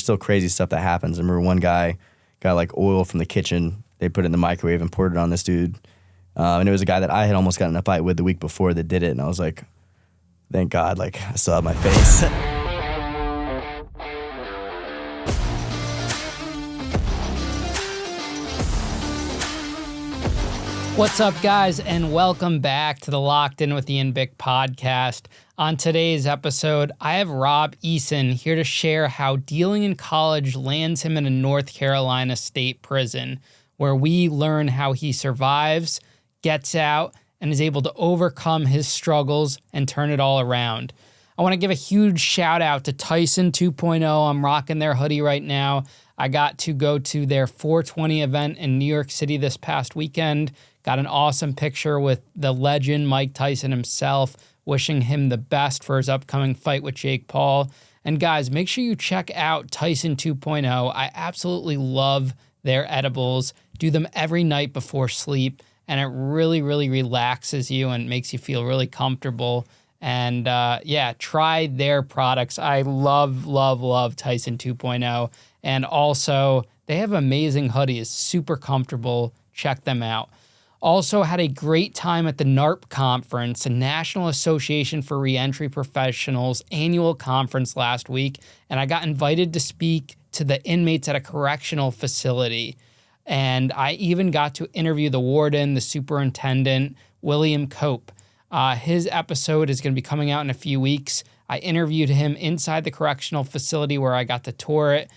still crazy stuff that happens. I remember one guy got like oil from the kitchen. They put it in the microwave and poured it on this dude. And it was a guy that I had almost gotten in a fight with the week before that did it. And I was like, thank God, like I still have my face. What's up, guys, and welcome back to the Locked In with Ian Bick podcast. On today's episode, I have Rob Eason here to share how dealing in college lands him in a North Carolina state prison, where we learn how he survives, gets out, and is able to overcome his struggles and turn it all around. I want to give a huge shout out to Tyson 2.0. I'm rocking their hoodie right now. I got to go to their 420 event in New York City this past weekend. Got an awesome picture with the legend Mike Tyson himself, wishing him the best for his upcoming fight with Jake Paul. And guys, make sure you check out Tyson 2.0. I absolutely love their edibles. Do them every night before sleep, and it really, really relaxes you and makes you feel really comfortable. And try their products. I love Tyson 2.0. And also, they have amazing hoodies, super comfortable. Check them out. Also had a great time at the NARP conference, the National Association for Reentry Professionals annual conference last week, and I got invited to speak to the inmates at a correctional facility. And I even got to interview the warden, the superintendent, William Cope. His episode is going to be coming out in a few weeks. I interviewed him inside the correctional facility where I got to tour it.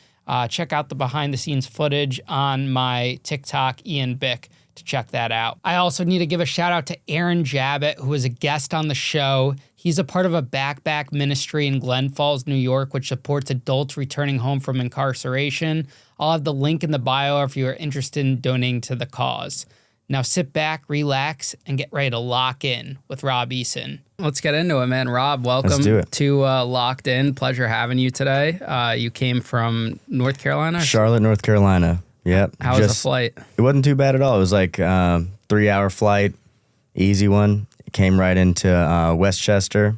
Check out the behind-the-scenes footage on my TikTok, Ian Bick, to check that out. I also need to give a shout out to Aaron Jabbitt, who is a guest on the show. He's a part of a backpack ministry in Glen Falls, New York, which supports adults returning home from incarceration. I'll have the link in the bio if you are interested in donating to the cause. Now sit back, relax, and get ready to lock in with Rob Eason. Let's get into it, man. Rob, welcome to Locked In. Pleasure having you today. You came from North Carolina? Charlotte, North Carolina. Yep. How was the flight? It wasn't too bad at all. It was like 3-hour flight, easy one. It came right into Westchester,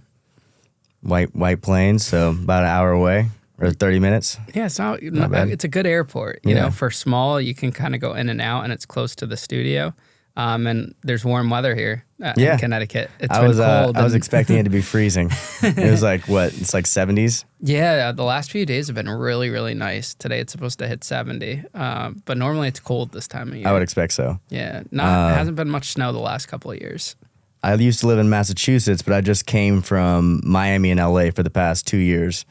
White Plains, so about an hour away. Or 30 minutes. Yeah, it's not bad. It's a good airport. You know, for small, you can kind of go in and out, and it's close to the studio. And there's warm weather here in Connecticut. It's been cold. I was expecting it to be freezing. It was like, what? It's like 70s? Yeah, the last few days have been really, really nice. Today it's supposed to hit 70. But normally it's cold this time of year. I would expect so. Yeah, it hasn't been much snow the last couple of years. I used to live in Massachusetts, but I just came from Miami and LA for the past 2 years.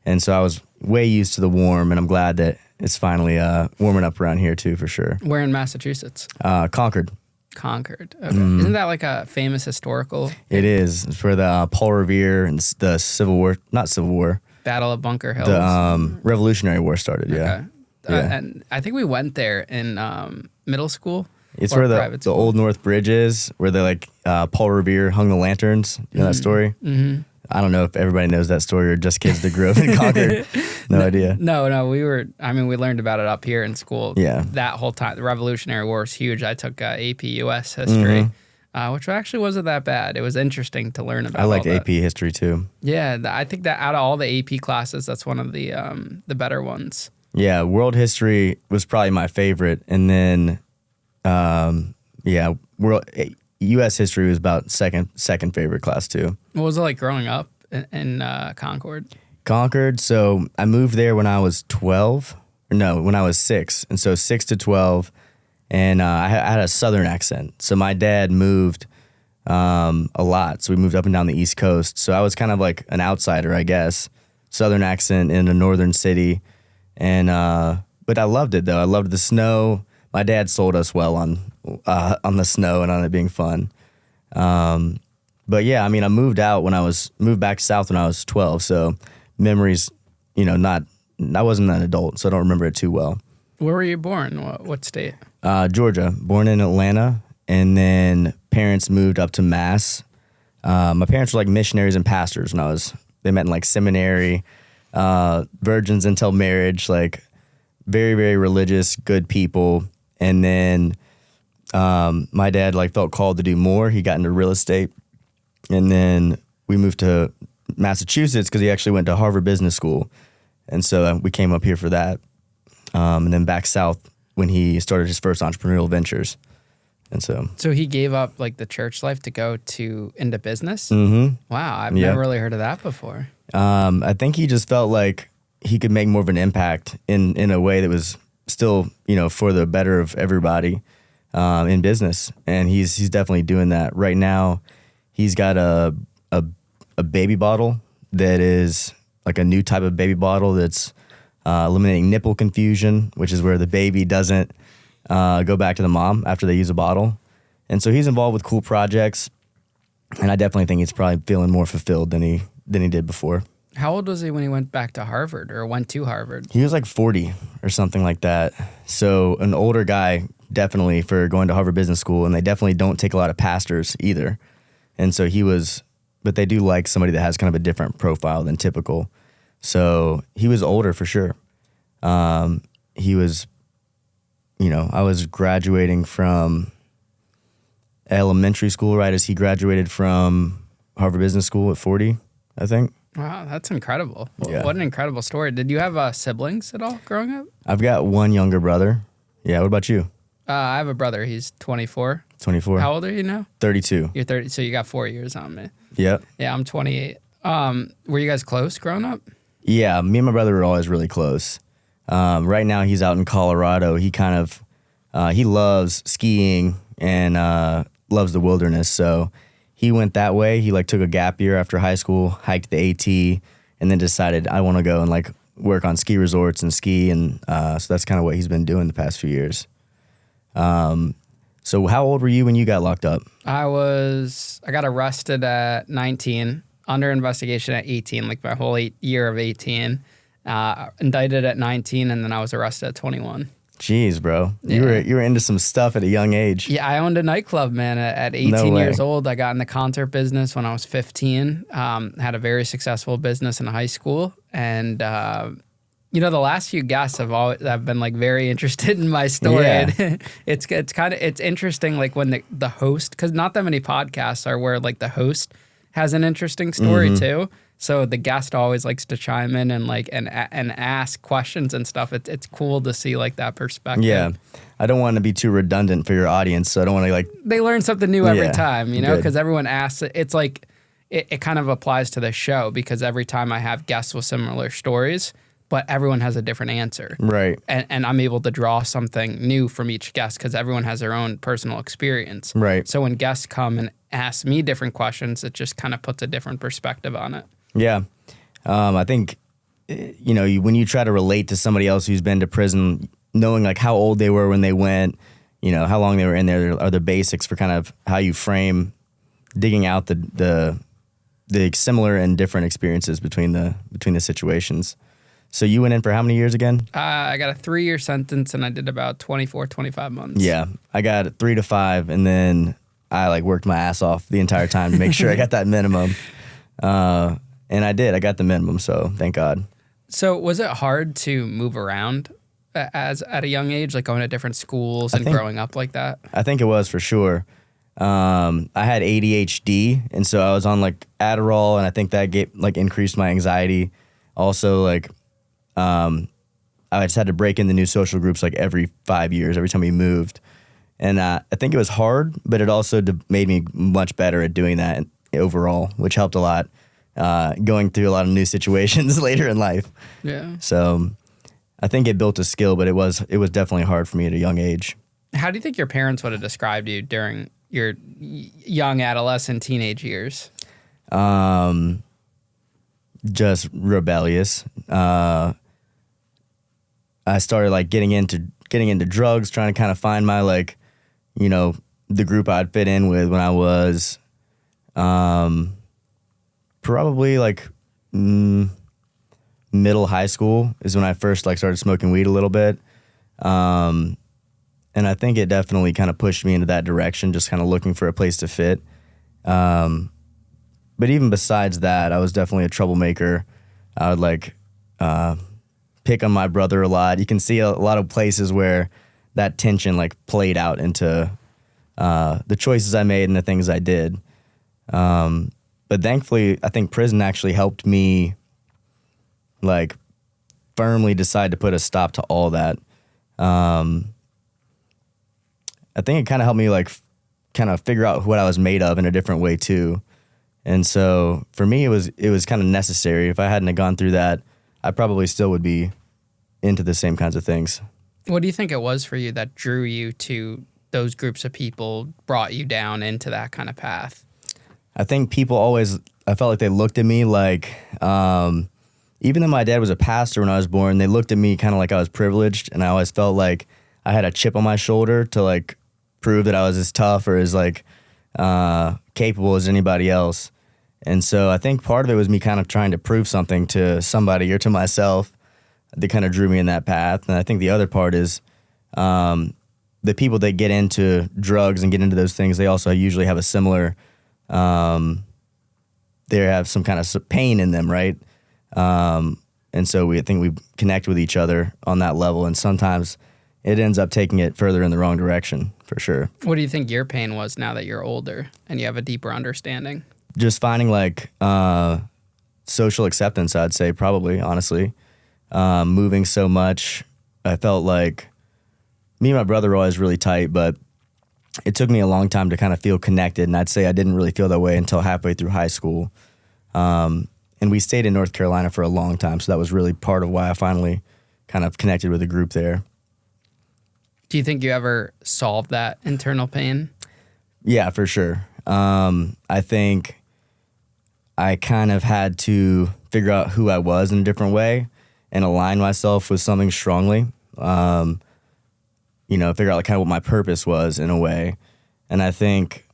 And so I was way used to the warm, and I'm glad that it's finally warming up around here too, for sure. Where in Massachusetts? Concord. Concord. Okay. Isn't that like a famous historical? It is. It's for the Paul Revere and the Civil War, not Civil War. Battle of Bunker Hill. The Revolutionary War started, yeah. And I think we went there in middle school. It's where the Old North Bridge is, where Paul Revere hung the lanterns. You know that story? Mm-hmm. I don't know if everybody knows that story or just kids that grew up in Concord. No idea. No, we learned about it up here in school. Yeah. That whole time, the Revolutionary War was huge. I took AP US history, which actually wasn't that bad. It was interesting to learn about. I liked AP history too. Yeah, I think that out of all the AP classes, that's one of the better ones. Yeah, world history was probably my favorite. And then, U.S. history was about second favorite class too. What was it like growing up in Concord? Concord. So I moved there when I was 12. No, when I was 6. And so 6 to 12. And I had a Southern accent. So my dad moved a lot. So we moved up and down the East Coast. So I was kind of like an outsider, I guess. Southern accent in a northern city. And but I loved it though. I loved the snow. My dad sold us well on the snow and on it being fun. But yeah, I mean, I moved back south when I was 12. So memories, I wasn't an adult, so I don't remember it too well. Where were you born? What state? Georgia, born in Atlanta. And then parents moved up to Mass. My parents were like missionaries and pastors when they met in like seminary, virgins until marriage, like very, very religious, good people. And then my dad felt called to do more. He got into real estate. And then we moved to Massachusetts because he actually went to Harvard Business School. And so we came up here for that. And then back south when he started his first entrepreneurial ventures. And so he gave up like the church life to go into business? Mm-hmm. Wow, I've never really heard of that before. I think he just felt like he could make more of an impact in a way that was still, for the better of everybody in business. And he's definitely doing that. Right now, he's got a baby bottle that is like a new type of baby bottle that's eliminating nipple confusion, which is where the baby doesn't go back to the mom after they use a bottle. And so he's involved with cool projects, and I definitely think he's probably feeling more fulfilled than he did before. How old was he when he went back to Harvard or went to Harvard? He was like 40 or something like that. So an older guy, definitely, for going to Harvard Business School, and they definitely don't take a lot of pastors either. And so but they do like somebody that has kind of a different profile than typical. So he was older for sure. He was, I was graduating from elementary school right as he graduated from Harvard Business School at 40, I think. Wow, that's incredible. Yeah. What an incredible story. Did you have siblings at all growing up? I've got one younger brother. Yeah, what about you? I have a brother. He's 24. 24. How old are you now? 32. You're 30, so you got 4 years on me. Yep. Yeah, I'm 28. Were you guys close growing up? Yeah, me and my brother were always really close. Right now he's out in Colorado. He kind of, he loves skiing and loves the wilderness. So he went that way. He took a gap year after high school, hiked the AT, and then decided I want to go and work on ski resorts and ski. And so that's kind of what he's been doing the past few years. So how old were you when you got locked up? I got arrested at 19, under investigation at 18, my whole year of 18. Indicted at 19, and then I was arrested at 21. Jeez, bro. Yeah. You were into some stuff at a young age. Yeah, I owned a nightclub, man. At 18 years old, I got in the concert business when I was 15. Had a very successful business in high school, and the last few guests have been very interested in my story. Yeah. It's interesting when the host, because not that many podcasts are where the host has an interesting story too. So the guest always likes to chime in and ask questions and stuff. It's cool to see that perspective. Yeah, I don't want to be too redundant for your audience, so I don't want to They learn something new every time, good. because everyone asks. It's it kind of applies to the show because every time I have guests with similar stories, but everyone has a different answer. Right. And I'm able to draw something new from each guest because everyone has their own personal experience. Right. So when guests come and ask me different questions, it just kind of puts a different perspective on it. Yeah. I think, when you try to relate to somebody else who's been to prison, knowing how old they were when they went, how long they were in there are the basics for kind of how you frame digging out the similar and different experiences between the situations. So you went in for how many years again? I got a 3-year sentence and I did about 24, 25 months. Yeah. I got 3 to 5 and then I worked my ass off the entire time to make sure I got that minimum. And I did. I got the minimum, so thank God. So was it hard to move around at a young age, going to different schools and growing up like that? I think it was for sure. I had ADHD, and so I was on Adderall, and I think that increased my anxiety. Also, I just had to break into new social groups every 5 years, every time we moved. And I think it was hard, but it also made me much better at doing that overall, which helped a lot. Going through a lot of new situations later in life. Yeah. So I think it built a skill, but it was definitely hard for me at a young age. How do you think your parents would have described you during your young adolescent teenage years? Just rebellious. I started getting into drugs, trying to kind of find my the group I'd fit in with when I was probably middle high school is when I first started smoking weed a little bit. And I think it definitely kind of pushed me into that direction, just kind of looking for a place to fit. But even besides that, I was definitely a troublemaker. I would pick on my brother a lot. You can see a lot of places where that tension played out into the choices I made and the things I did. But thankfully, I think prison actually helped me firmly decide to put a stop to all that. I think it kind of helped me like kind of figure out what I was made of in a different way too. And so for me, it was kind of necessary. If I hadn't have gone through that, I probably still would be into the same kinds of things. What do you think it was for you that drew you to those groups of people, brought you down into that kind of path? I think people always, I felt like they looked at me like, even though my dad was a pastor when I was born, they looked at me kind of like I was privileged, and I always felt like I had a chip on my shoulder to like prove that I was as tough or as like capable as anybody else. And so I think part of it was me kind of trying to prove something to somebody or to myself that kind of drew me in that path. And I think the other part is the people that get into drugs and get into those things, they also usually have a similar, they have some kind of pain in them, right? And so I think we connect with each other on that level, and sometimes it ends up taking it further in the wrong direction, for sure. What do you think your pain was now that you're older and you have a deeper understanding? Just finding like social acceptance, I'd say, probably, honestly. Moving so much, I felt like me and my brother were always really tight, but it took me a long time to kind of feel connected, and I'd say I didn't really feel that way until halfway through high school. And we stayed in North Carolina for a long time, so that was really part of why I finally kind of connected with a group there. Do you think you ever solved that internal pain? Yeah, for sure. I think I kind of had to figure out who I was in a different way and align myself with something strongly. Figure out like kind of what my purpose was in a way. And I think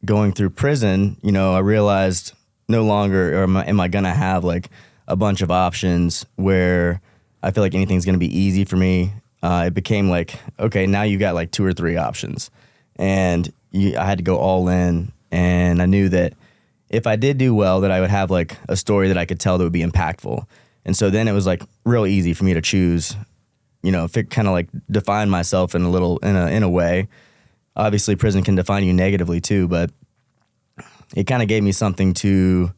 going through prison, I realized no longer am I going to have like a bunch of options where I feel like anything's going to be easy for me. It became like, okay, now you got like 2 or 3 options. And I had to go all in. And I knew that if I did do well, that I would have like a story that I could tell that would be impactful. And so then it was like real easy for me to choose, kind of like define myself in a way. Obviously, prison can define you negatively too, but it kind of gave me something to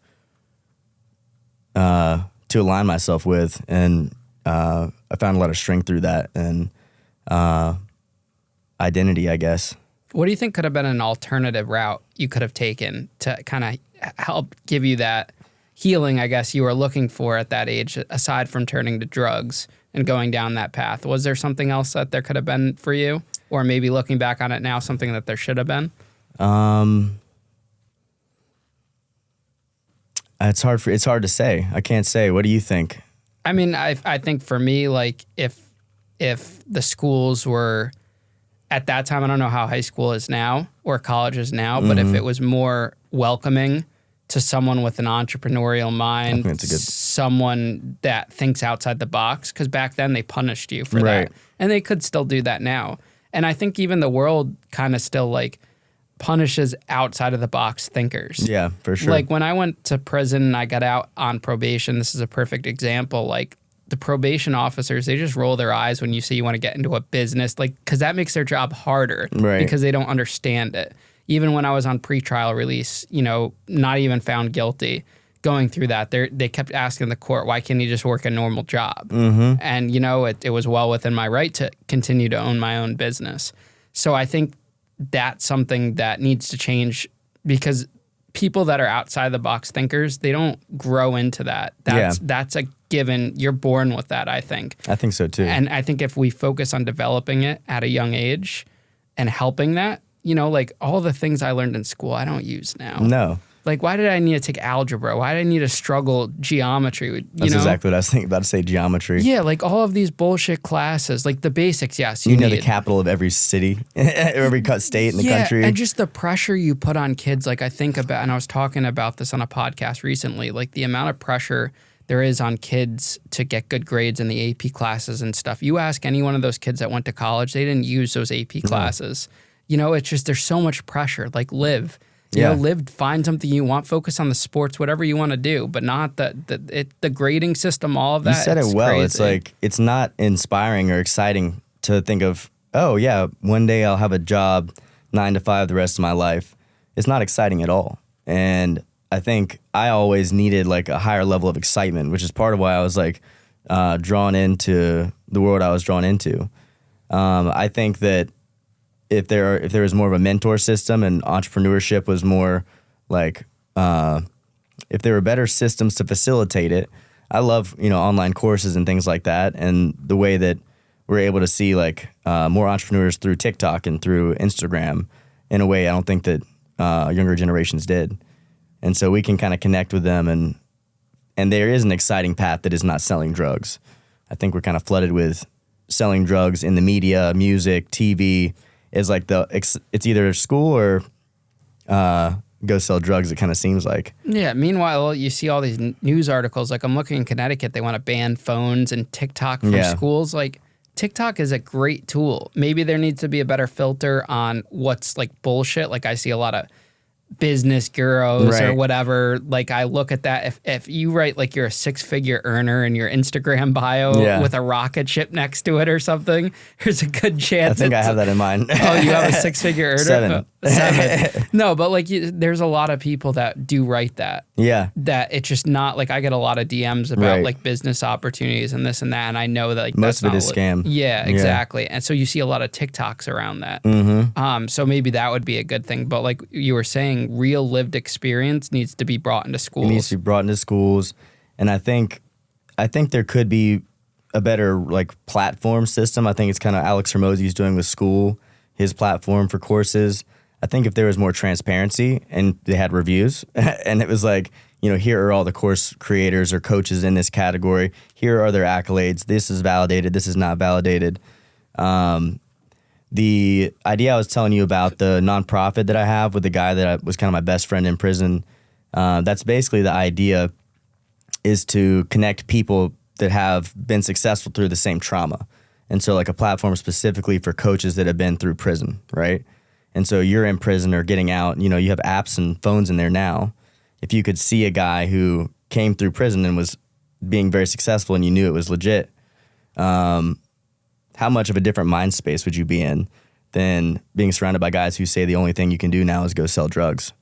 align myself with, and I found a lot of strength through that and identity, I guess. What do you think could have been an alternative route you could have taken to kind of help give you that healing, I guess, you were looking for at that age, aside from turning to drugs and going down that path? Was there something else that there could have been for you? Or maybe looking back on it now, something that there should have been? It's hard to say. I can't say. What do you think? I mean, I think for me, like if the schools were at that time, I don't know how high school is now or college is now, but if it was more welcoming to someone with an entrepreneurial mind, someone that thinks outside the box, because back then they punished you for that, and they could still do that now. And I think even the world kind of still like punishes outside of the box thinkers. Yeah, for sure. Like when I went to prison and I got out on probation, this is a perfect example. Like the probation officers, they just roll their eyes when you say you want to get into a business, like, because that makes their job harder because they don't understand it. Even when I was on pretrial release, not even found guilty, going through that, they kept asking the court, why can't he just work a normal job? And, it was well within my right to continue to own my own business. So I think that's something that needs to change, because people that are outside the box thinkers, they don't grow into that. That's a given. You're born with that, I think. I think so too. And I think if we focus on developing it at a young age and helping that, like all the things I learned in school, I don't use now. No. Like, why did I need to take algebra? Why did I need to struggle geometry? That's exactly what I was thinking about to say, geometry. Yeah, like all of these bullshit classes, like the basics, yes. You know the capital of every city, every state in the country. And just the pressure you put on kids. Like I think about, and I was talking about this on a podcast recently, like the amount of pressure there is on kids to get good grades in the AP classes and stuff. You ask any one of those kids that went to college, they didn't use those AP classes. It's just, there's so much pressure. Like live, find something you want, focus on the sports, whatever you want to do, but not the grading system, all of that. You said it well. Crazy. It's like, it's not inspiring or exciting to think of, oh yeah, one day I'll have a job 9 to 5 the rest of my life. It's not exciting at all. And I think I always needed like a higher level of excitement, which is part of why I was like drawn into the world I was drawn into. I think that if there was more of a mentor system and entrepreneurship was more like, if there were better systems to facilitate it. I love, online courses and things like that, and the way that we're able to see like more entrepreneurs through TikTok and through Instagram in a way I don't think that younger generations did. And so we can kind of connect with them, and there is an exciting path that is not selling drugs. I think we're kind of flooded with selling drugs in the media, music, TV. Is like it's either school or go sell drugs, it kind of seems like. Yeah, meanwhile, you see all these news articles. Like, I'm looking in Connecticut, they want to ban phones and TikTok from schools. Like, TikTok is a great tool. Maybe there needs to be a better filter on what's, like, bullshit. Like, I see a lot of business gurus or whatever. Like, I look at that. If you write, like, you're a 6-figure earner in your Instagram bio with a rocket ship next to it or something, there's a good chance. I think I have that in mind. Oh, you have a 6-figure earner? 7. 7. No, but like there's a lot of people that do write that. Yeah. That it's just not like, I get a lot of DMs about like business opportunities and this and that, and I know that like most of it is scam. Yeah, exactly. And so you see a lot of TikToks around that. So maybe that would be a good thing. But like you were saying, real lived experience needs to be brought into schools. It needs to be brought into schools, and I think there could be a better like platform system. I think it's kind of Alex Hormozy's doing with school, his platform for courses. I think if there was more transparency and they had reviews and it was like, here are all the course creators or coaches in this category. Here are their accolades. This is validated. This is not validated. The idea I was telling you about, the nonprofit that I have with the guy that was kind of my best friend in prison, that's basically the idea, is to connect people that have been successful through the same trauma. And so like a platform specifically for coaches that have been through prison, right? And so you're in prison or getting out, you have apps and phones in there now. If you could see a guy who came through prison and was being very successful and you knew it was legit, how much of a different mind space would you be in than being surrounded by guys who say the only thing you can do now is go sell drugs?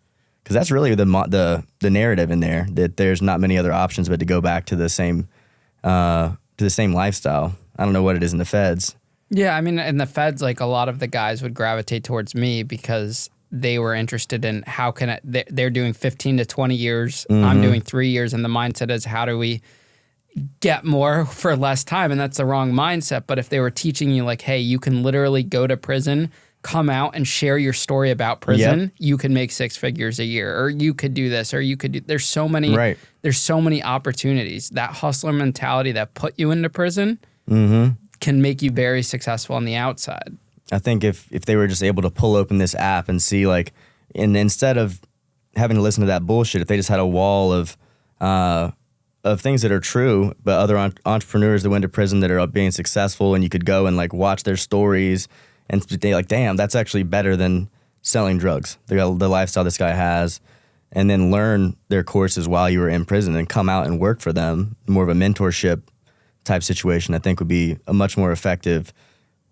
Because that's really the narrative in there, that there's not many other options but to go back to the same lifestyle. I don't know what it is in the feds. Yeah, I mean, in the feds, like a lot of the guys would gravitate towards me because they were interested in they're doing 15 to 20 years. I'm doing 3 years. And the mindset is, how do we get more for less time? And that's the wrong mindset. But if they were teaching you like, hey, you can literally go to prison, come out and share your story about prison, you can make 6 figures a year, or you could do this, or you could do, there's so many opportunities. That hustler mentality that put you into prison can make you very successful on the outside. I think if they were just able to pull open this app and see like, and instead of having to listen to that bullshit, if they just had a wall of things that are true, but other entrepreneurs that went to prison that are being successful, and you could go and like watch their stories and they like, damn, that's actually better than selling drugs, the lifestyle this guy has, and then learn their courses while you were in prison and come out and work for them, more of a mentorship type situation, I think would be a much more effective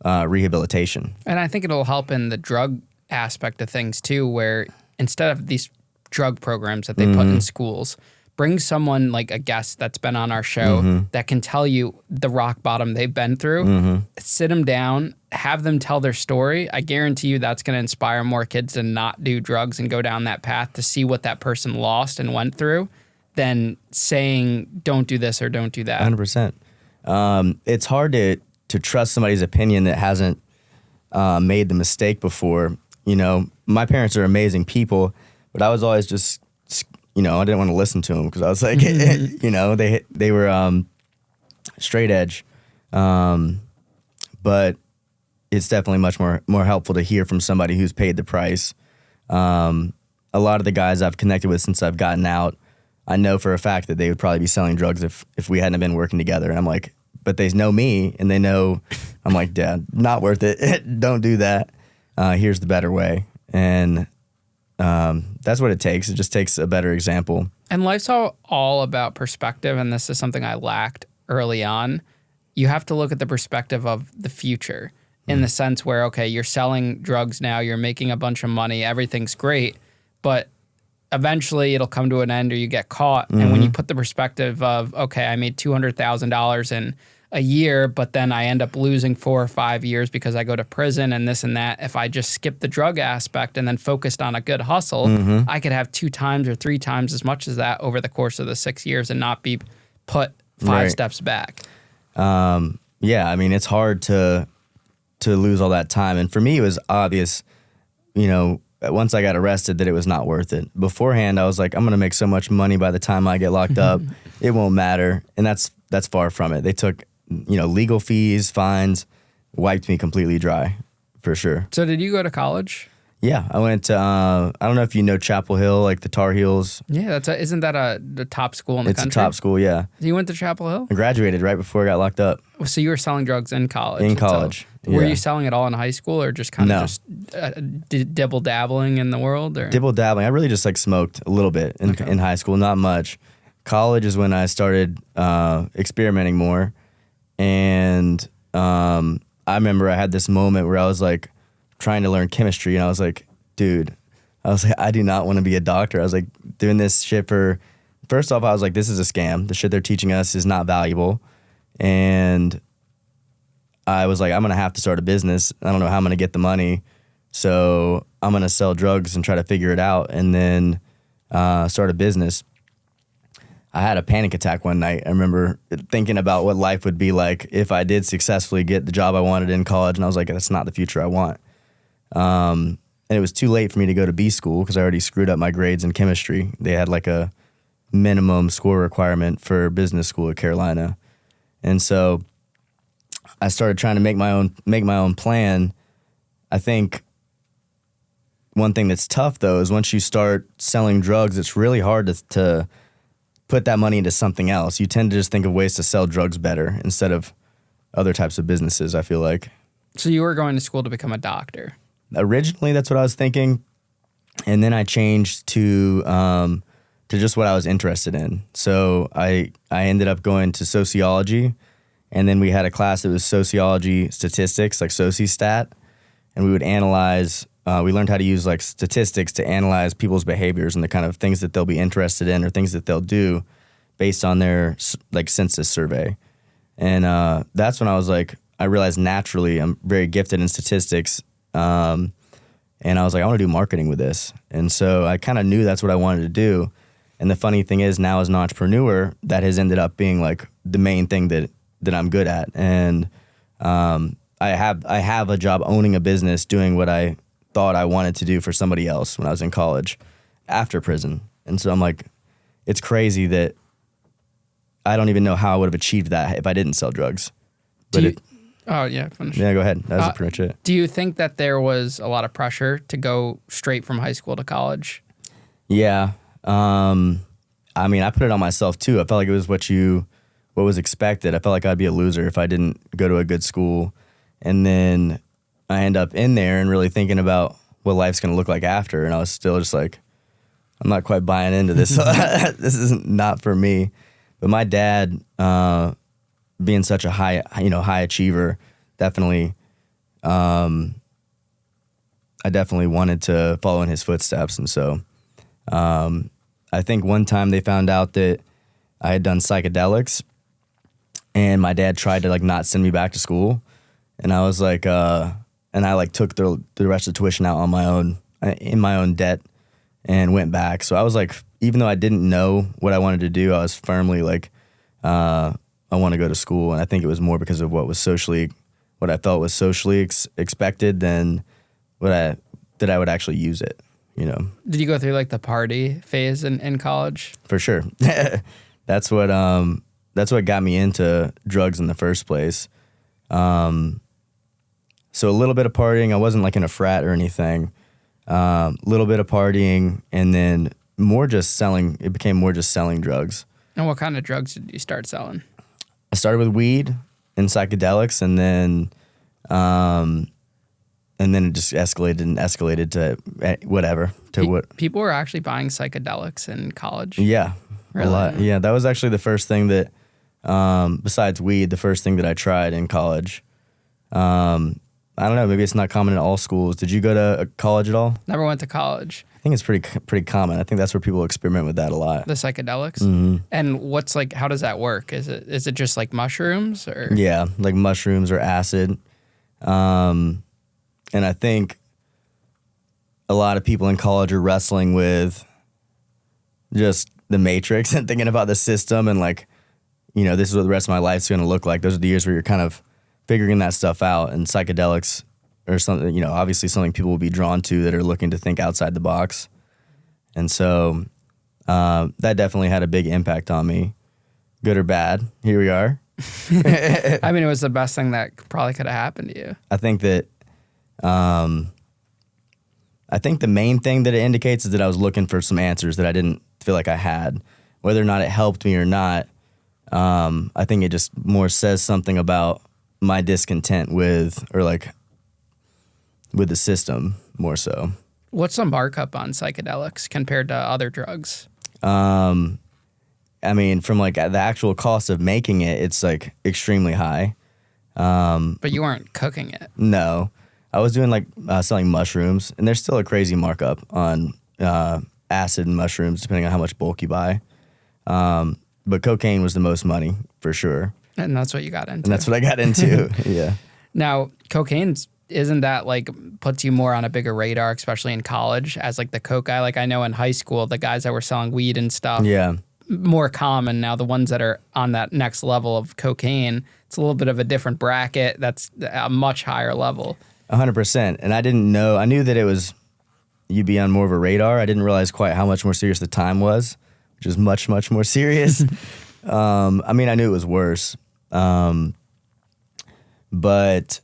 rehabilitation. And I think it'll help in the drug aspect of things too, where instead of these drug programs that they put in schools, bring someone like a guest that's been on our show that can tell you the rock bottom they've been through, sit them down, have them tell their story. I guarantee you that's going to inspire more kids to not do drugs and go down that path, to see what that person lost and went through, than saying, don't do this or don't do that. 100%. It's hard to trust somebody's opinion that hasn't made the mistake before. My parents are amazing people, but I was always just, I didn't want to listen to them because I was like, they were straight edge. But it's definitely much more helpful to hear from somebody who's paid the price. A lot of the guys I've connected with since I've gotten out, I know for a fact that they would probably be selling drugs if we hadn't been working together. And I'm like, but they know me and they know, I'm like, Dad, not worth it. Don't do that. Here's the better way. And that's what it takes. It just takes a better example. And life's all about perspective. And this is something I lacked early on. You have to look at the perspective of the future in the sense where, okay, you're selling drugs now, you're making a bunch of money, everything's great, but eventually it'll come to an end or you get caught. Mm-hmm. And when you put the perspective of, okay, I made $200,000 in a year, but then I end up losing 4 or 5 years because I go to prison and this and that. If I just skip the drug aspect and then focused on a good hustle, Mm-hmm. I could have 2 times or 3 times as much as that over the course of the 6 years and not be put 5 Right. steps back. Yeah, I mean, it's hard to lose all that time. And for me, it was obvious, once I got arrested that it was not worth it. Beforehand, I was like, I'm going to make so much money by the time I get locked up. It won't matter. And that's far from it. They took, legal fees, fines, wiped me completely dry, for sure. So did you go to college? Yeah, I went to, I don't know if you know Chapel Hill, like the Tar Heels. Yeah, isn't that the top school in the country? It's a top school, yeah. You went to Chapel Hill? I graduated right before I got locked up. So you were selling drugs in college? In college, Were yeah. you selling it all in high school or just kind of No. just dibble-dabbling in the world? Or? Dibble-dabbling. I really just smoked a little bit in high school, not much. College is when I started experimenting more. And I remember I had this moment where I was trying to learn chemistry, and I was like, dude, I do not want to be a doctor. I was doing this shit first off, I was like, this is a scam. The shit they're teaching us is not valuable. And I was like, I'm going to have to start a business. I don't know how I'm going to get the money. So I'm going to sell drugs and try to figure it out and then start a business. I had a panic attack one night. I remember thinking about what life would be like if I did successfully get the job I wanted in college. And I was like, that's not the future I want. And it was too late for me to go to B school because I already screwed up my grades in chemistry. They had a minimum score requirement for business school at Carolina. And so I started trying to make my own plan. I think one thing that's tough though is once you start selling drugs, it's really hard to put that money into something else. You tend to just think of ways to sell drugs better instead of other types of businesses, I feel like. So you were going to school to become a doctor? Originally, that's what I was thinking. And then I changed to just what I was interested in. So I ended up going to sociology. And then we had a class that was sociology statistics, like soci-stat. And we would analyze, we learned how to use statistics to analyze people's behaviors and the kind of things that they'll be interested in or things that they'll do based on their census survey. And that's when I was I realized naturally I'm very gifted in statistics. And I was like, I want to do marketing with this. And so I kind of knew that's what I wanted to do. And the funny thing is now as an entrepreneur, that has ended up being the main thing that I'm good at. And I have a job owning a business doing what I thought I wanted to do for somebody else when I was in college after prison. And so I'm it's crazy that I don't even know how I would have achieved that if I didn't sell drugs. But oh, yeah, finish. Yeah, go ahead. That was pretty much it. Do you think that there was a lot of pressure to go straight from high school to college? Yeah. I mean, I put it on myself too. I felt like it was what was expected. I felt like I'd be a loser if I didn't go to a good school. And then I end up in there and really thinking about what life's going to look like after. And I was still just I'm not quite buying into this. This is not for me. But my dad, being such a high achiever, definitely, I definitely wanted to follow in his footsteps. And so, I think one time they found out that I had done psychedelics and my dad tried to not send me back to school. And I was and I took the rest of the tuition out on my own, in my own debt and went back. So I was even though I didn't know what I wanted to do, I was firmly I want to go to school. And I think it was more because of what I felt was socially expected than that I would actually use it, Did you go through the party phase in college? For sure. That's what got me into drugs in the first place. So a little bit of partying. I wasn't in a frat or anything. A little bit of partying, and then more just selling. It became more just selling drugs. And what kind of drugs did you start selling? I started with weed and psychedelics, and then it just escalated to whatever. People were actually buying psychedelics in college? Yeah, really? A lot. Yeah, that was actually the first thing that, besides weed, the first thing that I tried in college. I don't know, maybe it's not common in all schools. Did you go to college at all? Never went to college. I think it's pretty common. I think that's where people experiment with that a lot. The psychedelics? Mm-hmm. And what's like, how does that work? Is it just like mushrooms or? Yeah, like mushrooms or acid. And I think a lot of people in college are wrestling with just the matrix and thinking about the system and like, you know, this is what the rest of my life's going to look like. Those are the years where you're kind of figuring that stuff out, and psychedelics or something, you know, obviously something people will be drawn to that are looking to think outside the box. And so that definitely had a big impact on me, good or bad. Here we are. I mean, it was the best thing that probably could have happened to you. I think that, I think the main thing that it indicates is that I was looking for some answers that I didn't feel like I had. Whether or not it helped me or not, I think it just more says something about my discontent with, or like, with the system more so. What's the markup on psychedelics compared to other drugs? I mean, from like the actual cost of making it, it's like extremely high. But you weren't cooking it. No, I was doing like selling mushrooms, and there's still a crazy markup on acid and mushrooms depending on how much bulk you buy. But cocaine was the most money for sure. And that's what you got into. And that's what I got into. Yeah. Now, cocaine's, isn't that like puts you more on a bigger radar, especially in college as like the coke guy? Like I know in high school, the guys that were selling weed and stuff, Yeah. more common. Now the ones that are on that next level of cocaine, it's a little bit of a different bracket. That's a much higher level. 100%. And I didn't know, I knew that it was, you'd be on more of a radar. I didn't realize quite how much more serious the time was, which is much, much more serious. I mean, I knew it was worse. But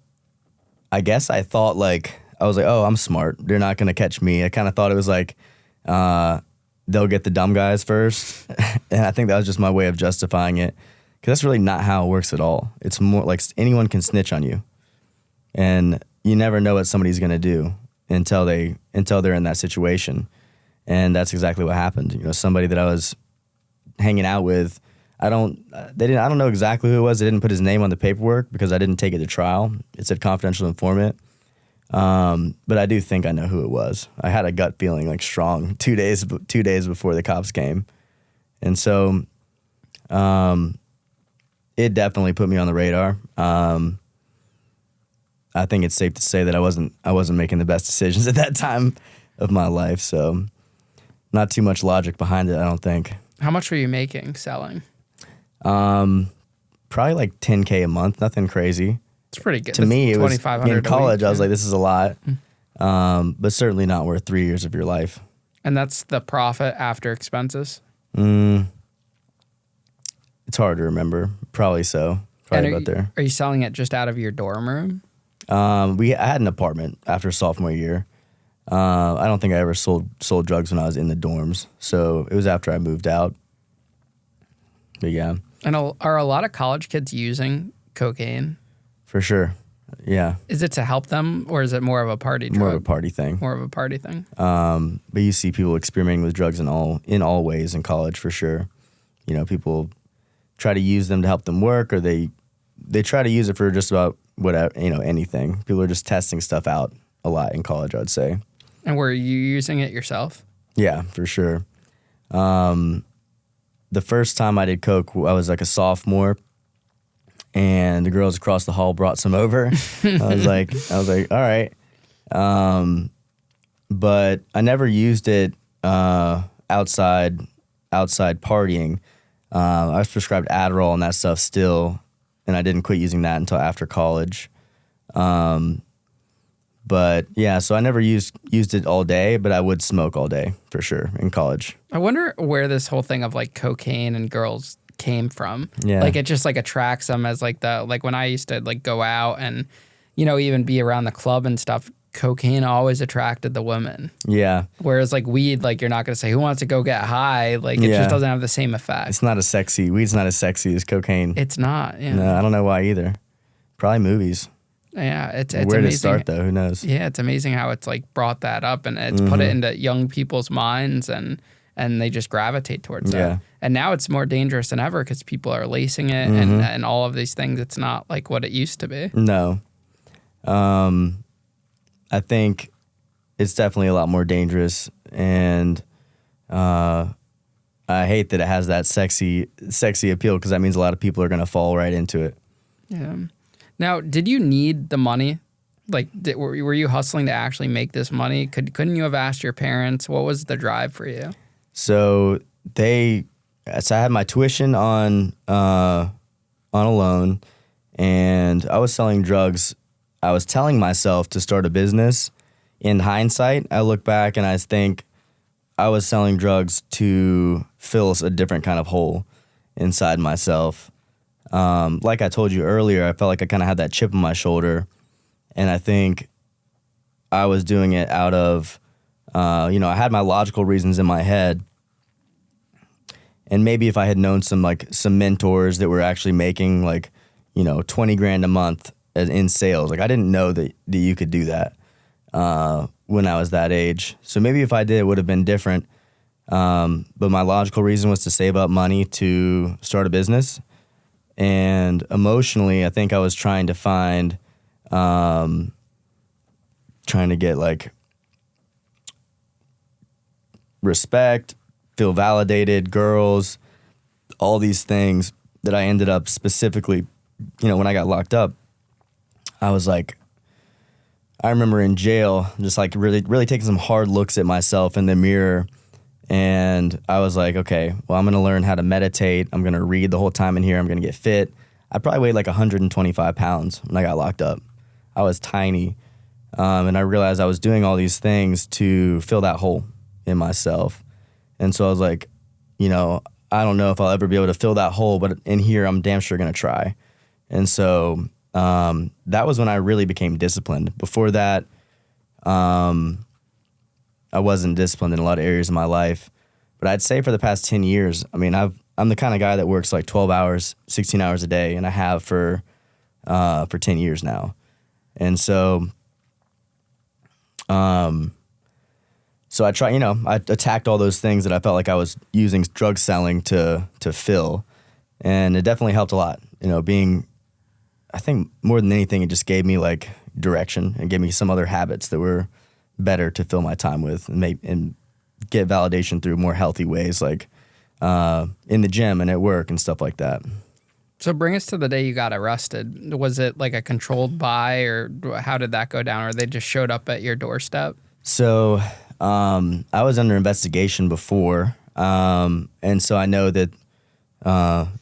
I guess I thought like, I was like, oh, I'm smart. They're not going to catch me. I kind of thought it was like, they'll get the dumb guys first. And I think that was just my way of justifying it. Because that's really not how it works at all. It's more like anyone can snitch on you. And you never know what somebody's going to do until they're in that situation. And that's exactly what happened. You know, somebody that I was hanging out with, I don't know exactly who it was. They didn't put his name on the paperwork because I didn't take it to trial. It said confidential informant. But I do think I know who it was. I had a gut feeling like strong 2 days before the cops came. And so, it definitely put me on the radar. I think it's safe to say that I wasn't making the best decisions at that time of my life. So not too much logic behind it, I don't think. How much were you making selling? Probably like $10K a month, nothing crazy. It's pretty good. To me, it was in college. I was yeah. like, this is a lot, but certainly not worth 3 years of your life. And that's the profit after expenses? It's hard to remember. Probably so. Probably about there. Are you selling it just out of your dorm room? I had an apartment after sophomore year. I don't think I ever sold drugs when I was in the dorms. So it was after I moved out. But yeah. And are a lot of college kids using cocaine? For sure. Yeah. Is it to help them, or is it more of a party drug? More of a party thing. More of a party thing. But you see people experimenting with drugs in all ways in college for sure. You know, people try to use them to help them work, or they try to use it for just about whatever, you know, anything. People are just testing stuff out a lot in college, I would say. And were you using it yourself? Yeah, for sure. The first time I did coke, I was like a sophomore, and the girls across the hall brought some over. I was like, all right. But I never used it outside partying. I was prescribed Adderall and that stuff still, and I didn't quit using that until after college. But yeah, so I never used it all day, but I would smoke all day for sure in college. I wonder where this whole thing of like cocaine and girls came from. Yeah. Like it just like attracts them as like when I used to like go out and, you know, even be around the club and stuff, cocaine always attracted the women. Yeah. Whereas like weed, like you're not going to say who wants to go get high. Like it just doesn't have the same effect. Weed's not as sexy as cocaine. It's not. Yeah. No, I don't know why either. Probably movies. Yeah, it's where amazing. Where to start though? Who knows? Yeah, it's amazing how it's like brought that up and it's put it into young people's minds and they just gravitate towards that. And now it's more dangerous than ever because people are lacing it and all of these things. It's not like what it used to be. No. I think it's definitely a lot more dangerous, and I hate that it has that sexy appeal, because that means a lot of people are going to fall right into it. Yeah. Now, did you need the money? Like, were you hustling to actually make this money? Couldn't you have asked your parents? What was the drive for you? So I had my tuition on a loan, and I was selling drugs. I was telling myself to start a business. In hindsight, I look back and I think I was selling drugs to fill a different kind of hole inside myself. Like I told you earlier, I felt like I kind of had that chip on my shoulder, and I think I was doing it out of, I had my logical reasons in my head. And maybe if I had known some mentors that were actually making $20,000 a month in sales, I didn't know that you could do that when I was that age. So maybe if I did, it would have been different. But my logical reason was to save up money to start a business. And emotionally, I think I was trying to find, trying to get respect, feel validated, girls, all these things that I ended up specifically, when I got locked up, I was I remember in jail, just really, really taking some hard looks at myself in the mirror. And I was like, okay, well, I'm going to learn how to meditate. I'm going to read the whole time in here. I'm going to get fit. I probably weighed 125 pounds when I got locked up. I was tiny. And I realized I was doing all these things to fill that hole in myself. And so I was like, I don't know if I'll ever be able to fill that hole, but in here, I'm damn sure going to try. And so that was when I really became disciplined. Before that, I wasn't disciplined in a lot of areas of my life. But I'd say for the past 10 years, I'm the kind of guy that works 12 hours, 16 hours a day, and I have for 10 years now. And so so I I attacked all those things that I felt like I was using drug selling to fill. And it definitely helped a lot. I think more than anything, it just gave me direction and gave me some other habits that were better to fill my time with, and get validation through more healthy ways, in the gym and at work and stuff like that. So bring us to the day you got arrested. Was it a controlled buy, or how did that go down? Or they just showed up at your doorstep? So I was under investigation before, and so I know that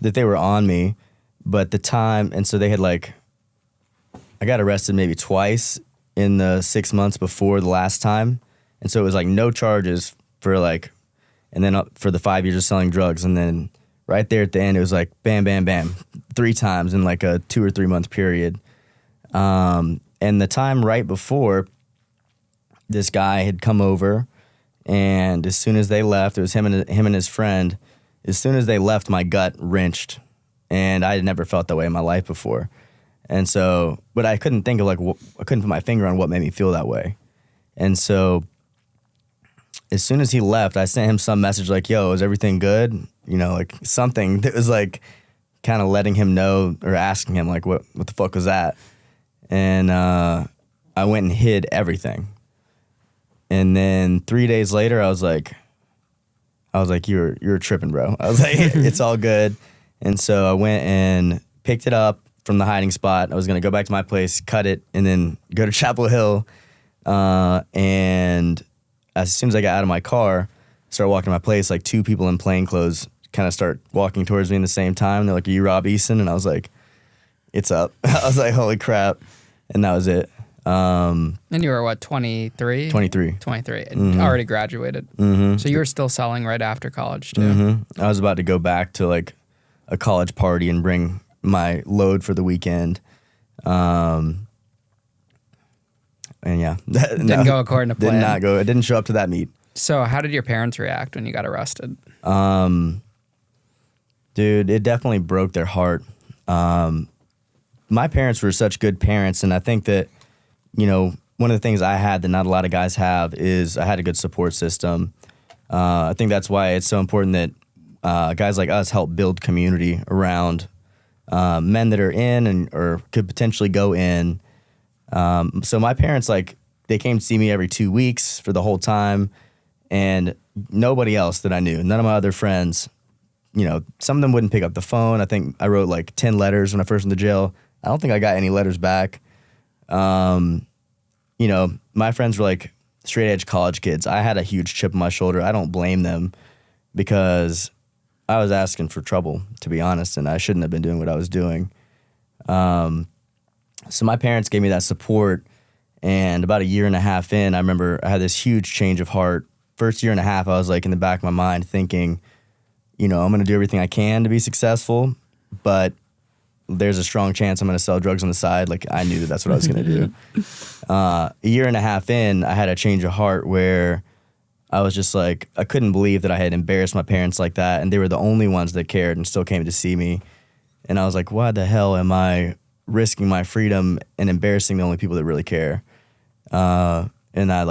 they were on me, but the time, and so they had I got arrested maybe twice in the 6 months before the last time, and so it was no charges for and then for the 5 years of selling drugs, and then right there at the end it was bam, bam, bam, 3 times in a 2 or 3 month period. And the time right before, this guy had come over, and as soon as they left, it was him and his friend. As soon as they left, my gut wrenched, and I had never felt that way in my life before. And so, but I couldn't think of I couldn't put my finger on what made me feel that way. And so, as soon as he left, I sent him some message yo, is everything good? Something that was kind of letting him know, or asking him what the fuck was that? And I went and hid everything. And then 3 days later, I was like, you're tripping, bro. I was like, it's all good. And so I went and picked it up from the hiding spot. I was going to go back to my place, cut it, and then go to Chapel Hill. And as soon as I got out of my car, started walking to my place, 2 people in plain clothes kind of start walking towards me in the same time. They're like, are you Rob Eason? And I was like, it's up. I was like, holy crap. And that was it. And you were what, 23? 23. 23, and already graduated. Mm-hmm. So you were still selling right after college too? Mm-hmm. I was about to go back to a college party and bring my load for the weekend. And yeah. Didn't go according to plan. Did not go. It didn't show up to that meet. So how did your parents react when you got arrested? Dude, it definitely broke their heart. My parents were such good parents, and I think that, one of the things I had that not a lot of guys have is I had a good support system. I think that's why it's so important that guys like us help build community around men that are in or could potentially go in, So my parents, like, they came to see me every 2 weeks for the whole time, and nobody else that I knew, none of my other friends, some of them wouldn't pick up the phone. I think I wrote like 10 letters when I first went to jail. I don't think I got any letters back. My friends were like straight edge college kids. I had a huge chip on my shoulder. I don't blame them because I was asking for trouble, to be honest, and I shouldn't have been doing what I was doing. So my parents gave me that support, and about a year and a half in, I remember I had this huge change of heart. First year and a half, I was like in the back of my mind thinking, I'm going to do everything I can to be successful, but there's a strong chance I'm going to sell drugs on the side. Like, I knew that's what I was going to do. A year and a half in, I had a change of heart where I was just like, I couldn't believe that I had embarrassed my parents like that, and they were the only ones that cared and still came to see me. And I was like, why the hell am I risking my freedom and embarrassing the only people that really care? And that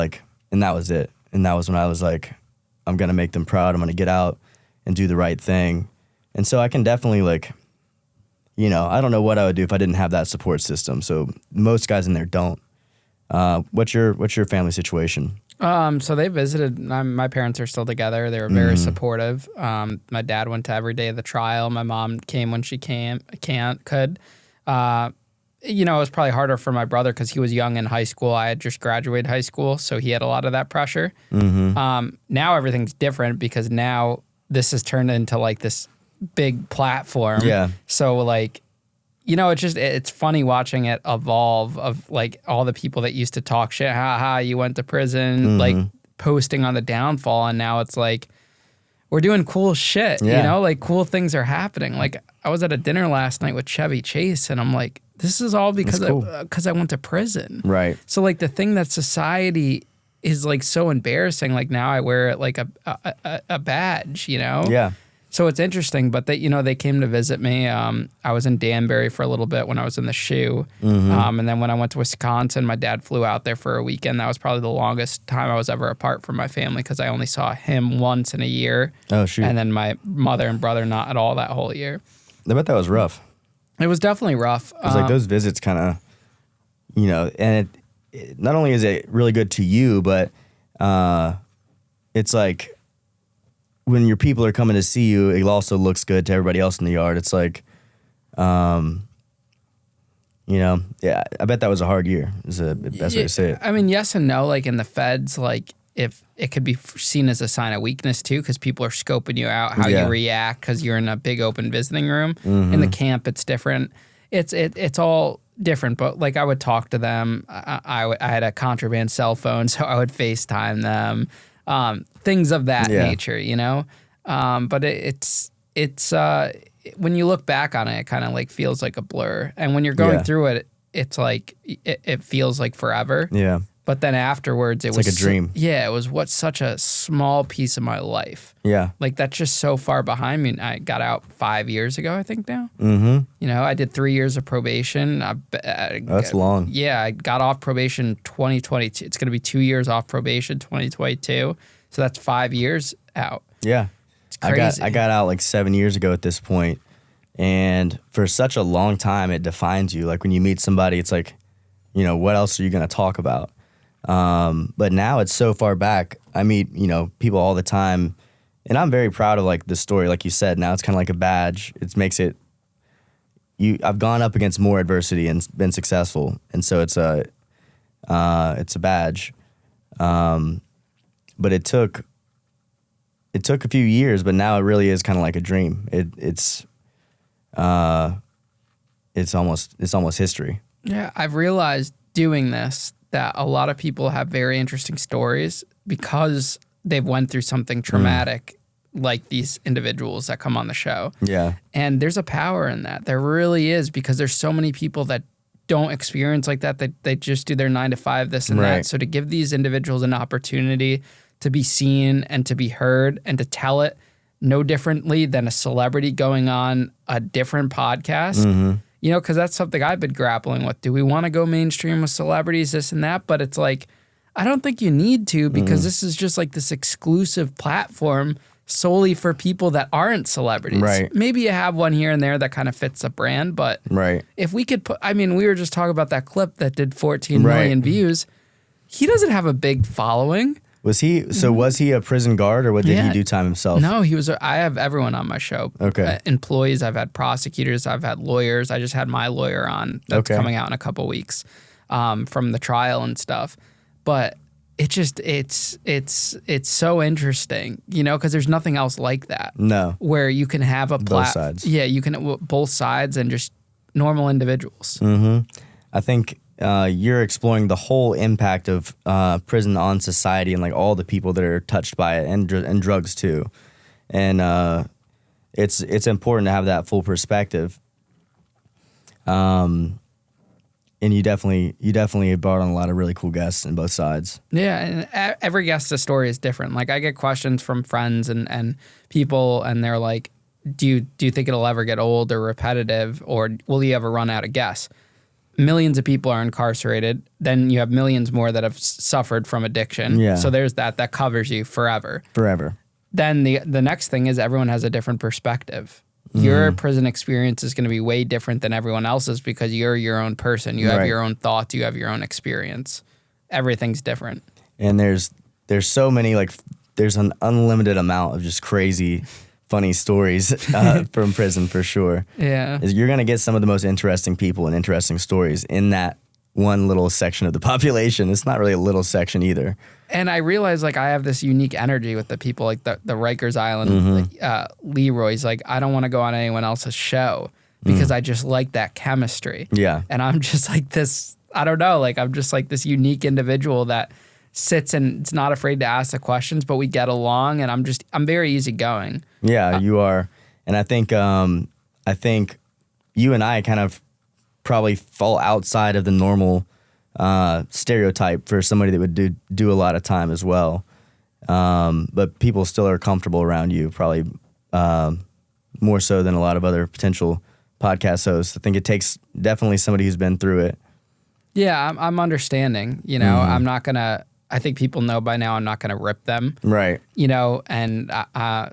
was it. And that was when I was like, I'm going to make them proud. I'm going to get out and do the right thing. And so I can definitely I don't know what I would do if I didn't have that support system. So most guys in there don't. What's your family situation? So they visited. My parents are still together. They were very supportive. My dad went to every day of the trial. My mom came when she could. It was probably harder for my brother because he was young in high school. I had just graduated high school, so he had a lot of that pressure. Now everything's different because now this has turned into like this big platform. Yeah. So it's funny watching it evolve of like all the people that used to talk shit, you went to prison, like posting on the downfall, and now it's like we're doing cool shit, like cool things are happening. Like I was at a dinner last night with Chevy Chase, and I'm like, this is all because I went to prison. Right. So like the thing that society is like so embarrassing, like now I wear it like a badge, Yeah. So it's interesting, but they came to visit me. I was in Danbury for a little bit when I was in the SHU. And then when I went to Wisconsin, my dad flew out there for a weekend. That was probably the longest time I was ever apart from my family because I only saw him once in a year. Oh, shoot. And then my mother and brother not at all that whole year. I bet that was rough. It was definitely rough. It was like those visits kind of, and it not only is it really good to you, but it's like, when your people are coming to see you, it also looks good to everybody else in the yard. It's like, yeah, I bet that was a hard year is the best way to say it. I mean, yes and no. Like in the feds, like if it could be seen as a sign of weakness too, because people are scoping you out, how you react, because you're in a big open visiting room. In the camp, it's different. It's all different, but like I would talk to them. I had a contraband cell phone, so I would FaceTime them. Things of that nature, but it's when you look back on it, it kind of like feels like a blur. And when you're going through it, it's like, it feels like forever. Yeah. But then afterwards, it was like a dream. It was such a small piece of my life. Yeah. Like that's just so far behind me. I got out 5 years ago, I think now. I did 3 years of probation. That's long. Yeah. I got off probation 2022. It's going to be 2 years off probation, 2022. So that's 5 years out. Yeah. It's crazy. I got out like 7 years ago at this point, and for such a long time, it defines you. Like when you meet somebody, it's like, what else are you going to talk about? But now it's so far back. I meet, people all the time, and I'm very proud of like the story. Like you said, now it's kind of like a badge. It makes it, I've gone up against more adversity and been successful. And so it's a badge. But it took a few years, but now it really is kind of like a dream. It's almost history. Yeah. I've realized doing this that a lot of people have very interesting stories because they've went through something traumatic like these individuals that come on the show. Yeah. And there's a power in that. There really is, because there's so many people that don't experience like that. They just do their 9 to 5, this and that. So to give these individuals an opportunity to be seen and to be heard and to tell it no differently than a celebrity going on a different podcast, because that's something I've been grappling with. Do we want to go mainstream with celebrities, this and that? But it's like, I don't think you need to, because this is just like this exclusive platform solely for people that aren't celebrities. Right. Maybe you have one here and there that kind of fits the brand, but Right. if we could put, I mean, we were just talking about that clip that did 14 million views. He doesn't have a big following. Was he a prison guard, or what did he do time himself? No, he was. I have everyone on my show. Okay. Employees, I've had prosecutors, I've had lawyers. I just had my lawyer on that's coming out in a couple weeks from the trial and stuff. But it's so interesting, you know, because there's nothing else like that. No. Where you can have a both sides. Yeah, you can both sides and just normal individuals. Mm-hmm. I think you're exploring the whole impact of prison on society and like all the people that are touched by it, and drugs too. And it's important to have that full perspective. And you definitely brought on a lot of really cool guests in both sides. Yeah, and every guest's story is different. Like I get questions from friends and people, and they're like, "Do you think it'll ever get old or repetitive, or will you ever run out of guests?" Millions of people are incarcerated. Then you have millions more that have suffered from addiction. Yeah. So there's that covers you forever. Forever. Then the next thing is everyone has a different perspective. Your prison experience is going to be way different than everyone else's because you're your own person. You have your own thoughts. You have your own experience. Everything's different. And there's so many, like, there's an unlimited amount of just crazy, funny stories from prison for sure. Yeah. You're going to get some of the most interesting people and interesting stories in that one little section of the population. It's not really a little section either. And I realize, like, I have this unique energy with the people, like the Rikers Island, Leroy's. Like, I don't want to go on anyone else's show because I just like that chemistry. Yeah. And I'm just like this, I don't know, like, I'm just like this unique individual that sits and is not afraid to ask the questions, but we get along, and I'm very easygoing. Yeah, you are. And I think you and I kind of probably fall outside of the normal stereotype for somebody that would do a lot of time as well. But people still are comfortable around you, probably more so than a lot of other potential podcast hosts. I think it takes definitely somebody who's been through it. Yeah, I'm understanding. You know, I'm not going to, I think people know by now I'm not going to rip them. Right. You know, and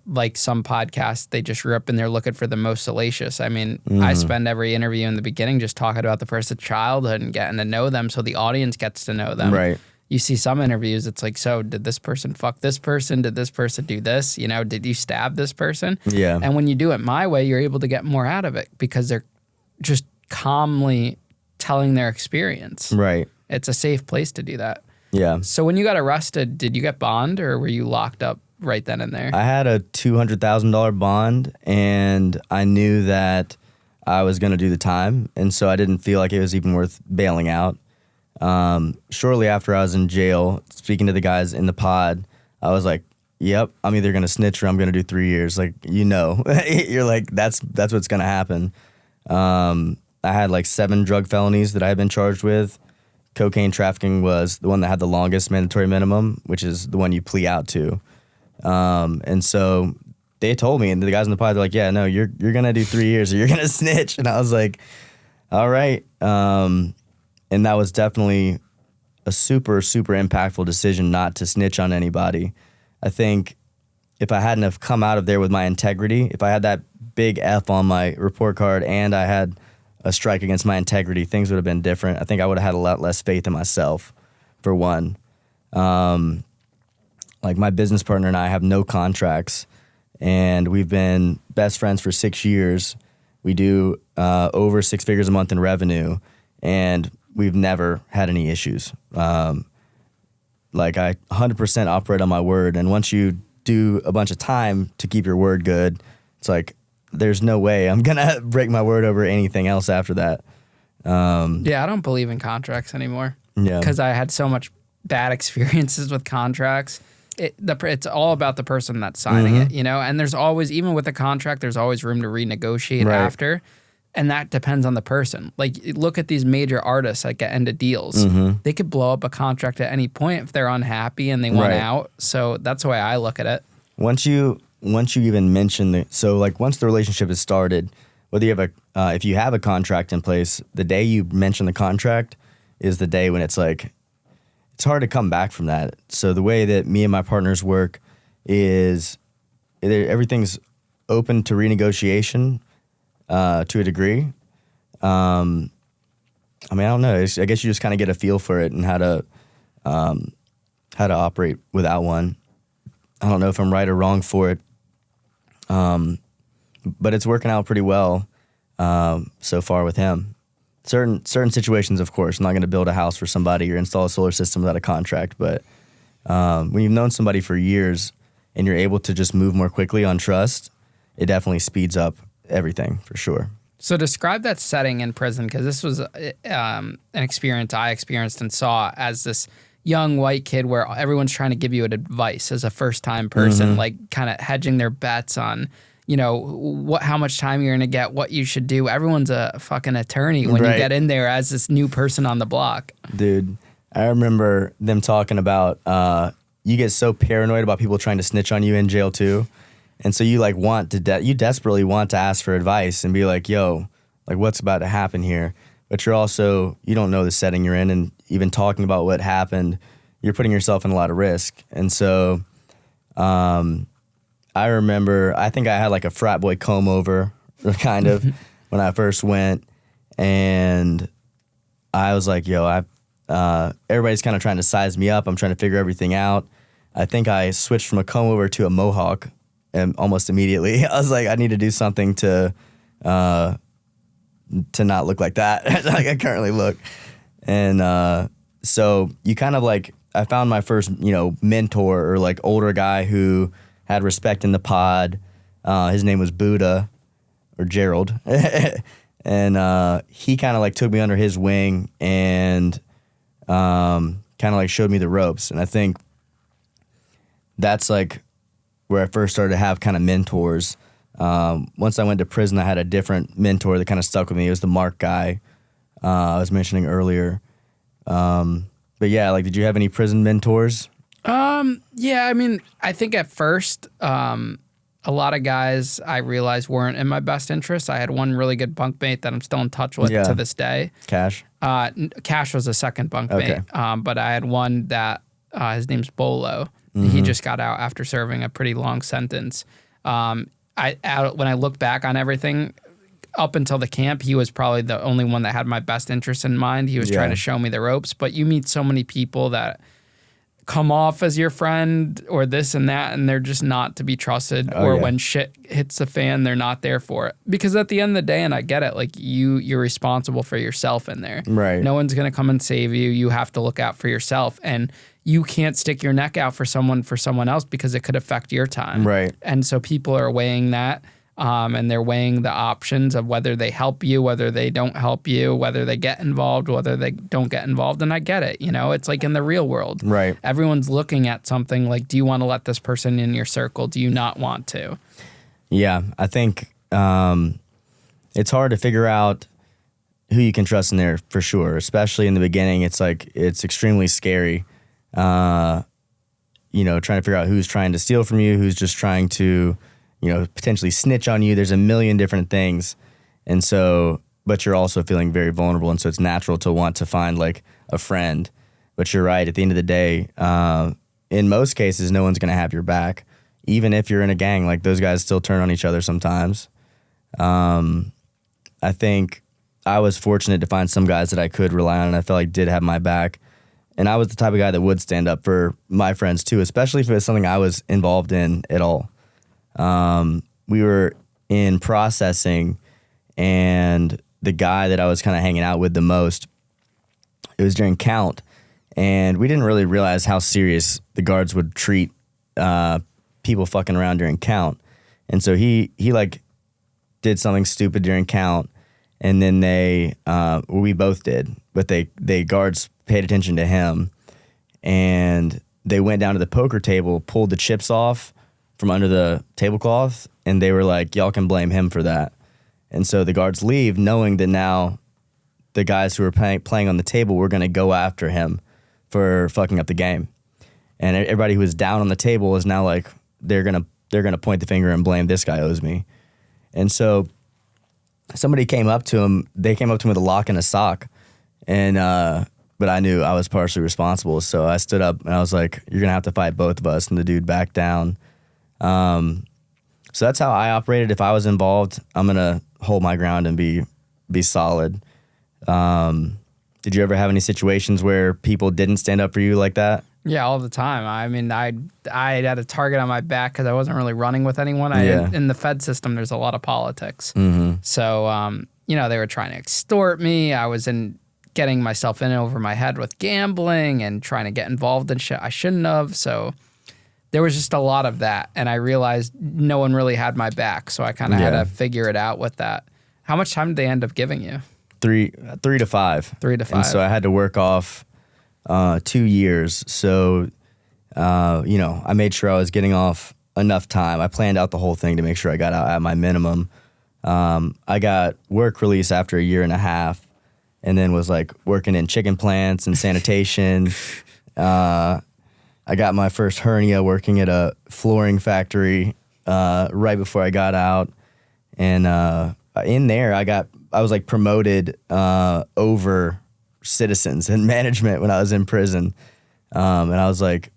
like some podcasts, they just rip and they're looking for the most salacious. I mean, I spend every interview in the beginning just talking about the person's childhood and getting to know them so the audience gets to know them. Right. You see some interviews, it's like, so did this person fuck this person? Did this person do this? You know, did you stab this person? Yeah. And when you do it my way, you're able to get more out of it because they're just calmly telling their experience. Right. It's a safe place to do that. Yeah. So when you got arrested, did you get bond or were you locked up right then and there? I had a $200,000 bond, and I knew that I was going to do the time, and so I didn't feel like it was even worth bailing out. Shortly after I was in jail, speaking to the guys in the pod, I was like, yep, I'm either going to snitch or I'm going to do 3 years. Like, you know, you're like, that's what's going to happen. I had like 7 drug felonies that I had been charged with. Cocaine trafficking was the one that had the longest mandatory minimum, which is the one you plea out to. And so they told me, and the guys in the pod, they're like, yeah, no, you're going to do 3 years or you're going to snitch. And I was like, all right. And that was definitely a super, super impactful decision not to snitch on anybody. I think if I hadn't have come out of there with my integrity, if I had that big F on my report card and I had a strike against my integrity, things would have been different. I think I would have had a lot less faith in myself, for one. Like my business partner and I have no contracts, and we've been best friends for 6 years. We do over 6 figures a month in revenue, and we've never had any issues. Like I 100% operate on my word, and once you do a bunch of time to keep your word good, it's like, there's no way I'm going to break my word over anything else after that. Yeah, I don't believe in contracts anymore. Yeah. Because I had so much bad experiences with contracts. It's all about the person that's signing it, you know? And there's always, even with a contract, there's always room to renegotiate after. And that depends on the person. Like, look at these major artists like at end of deals. They could blow up a contract at any point if they're unhappy and they want out. So that's the way I look at it. Once you even mention once the relationship is started, whether you have if you have a contract in place, the day you mention the contract is the day when it's like, it's hard to come back from that. So the way that me and my partners work is everything's open to renegotiation to a degree. I mean, I don't know. I guess you just kind of get a feel for it and how to operate without one. I don't know if I'm right or wrong for it, but it's working out pretty well so far with him. Certain situations, of course, I'm not going to build a house for somebody or install a solar system without a contract, but when you've known somebody for years and you're able to just move more quickly on trust, it definitely speeds up everything for sure. So describe that setting in prison, because this was an experience I experienced and saw as this young white kid where everyone's trying to give you advice as a first-time person, like kind of hedging their bets on, how much time you're going to get, what you should do. Everyone's a fucking attorney when you get in there as this new person on the block. Dude, I remember them talking about you get so paranoid about people trying to snitch on you in jail too. And so you you desperately want to ask for advice and be like, yo, like what's about to happen here? But you don't know the setting you're in, and even talking about what happened, you're putting yourself in a lot of risk. And so I remember, I think I had like a frat boy comb over kind of when I first went, and I was like, yo, everybody's kind of trying to size me up. I'm trying to figure everything out. I think I switched from a comb over to a mohawk and almost immediately. I was like, I need to do something to not look like that, like I currently look. And so you kind of like, I found my first, mentor or like older guy who had respect in the pod. His name was Buddha or Gerald. And he kind of like took me under his wing and kind of like showed me the ropes. And I think that's like where I first started to have kind of mentors. Once I went to prison, I had a different mentor that kind of stuck with me. It was the Mark guy I was mentioning earlier. But yeah, like, did you have any prison mentors? Yeah, I mean, I think at first, a lot of guys I realized weren't in my best interest. I had one really good bunkmate that I'm still in touch with to this day. Cash? Cash was a second bunkmate. Okay. But I had one that his name's Bolo. He just got out after serving a pretty long sentence. When I look back on everything, up until the camp, he was probably the only one that had my best interest in mind. He was trying to show me the ropes. But you meet so many people that come off as your friend or this and that, and they're just not to be trusted. When shit hits the fan, they're not there for it. Because at the end of the day, and I get it, like you're responsible for yourself in there. Right. No one's gonna come and save you. You have to look out for yourself, and you can't stick your neck out for someone else because it could affect your time. Right. And so people are weighing that. And they're weighing the options of whether they help you, whether they don't help you, whether they get involved, whether they don't get involved. And I get it. It's like in the real world. Right. Everyone's looking at something like, do you want to let this person in your circle? Do you not want to? Yeah, I think it's hard to figure out who you can trust in there for sure, especially in the beginning. It's like, it's extremely scary, trying to figure out who's trying to steal from you, who's just trying to potentially snitch on you. There's a million different things. And so, but you're also feeling very vulnerable. And so it's natural to want to find like a friend. But you're right. At the end of the day, in most cases, no one's going to have your back. Even if you're in a gang, like those guys still turn on each other sometimes. I think I was fortunate to find some guys that I could rely on and I felt like did have my back. And I was the type of guy that would stand up for my friends too, especially if it was something I was involved in at all. We were in processing, and the guy that I was kind of hanging out with the most, it was during count, and we didn't really realize how serious the guards would treat people fucking around during count. And so he like did something stupid during count, and then we both did, but they guards paid attention to him, and they went down to the poker table, pulled the chips off from under the tablecloth, and they were like, y'all can blame him for that. And so the guards leave knowing that now the guys who were playing on the table were going to go after him for fucking up the game. And everybody who was down on the table is now like, they're going to point the finger and blame this guy owes me. And so somebody came up to him. They came up to him with a lock and a sock. And, but I knew I was partially responsible. So I stood up and I was like, you're going to have to fight both of us. And the dude backed down. So that's how I operated. If I was involved, I'm gonna hold my ground and be solid. Did you ever have any situations where people didn't stand up for you like that? Yeah, all the time. I mean, I had a target on my back because I wasn't really running with anyone. In the Fed system, there's a lot of politics. Mm-hmm. So, they were trying to extort me. I was getting myself in over my head with gambling and trying to get involved in shit I shouldn't have. So there was just a lot of that. And I realized no one really had my back. So I kind of had to figure it out with that. How much time did they end up giving you? 3 to 5. 3 to 5. And so I had to work off 2 years. So, I made sure I was getting off enough time. I planned out the whole thing to make sure I got out at my minimum. I got work release after a year and a half, and then was like working in chicken plants and sanitation. I got my first hernia working at a flooring factory right before I got out. And in there, I was like promoted over citizens and management when I was in prison. And I was like,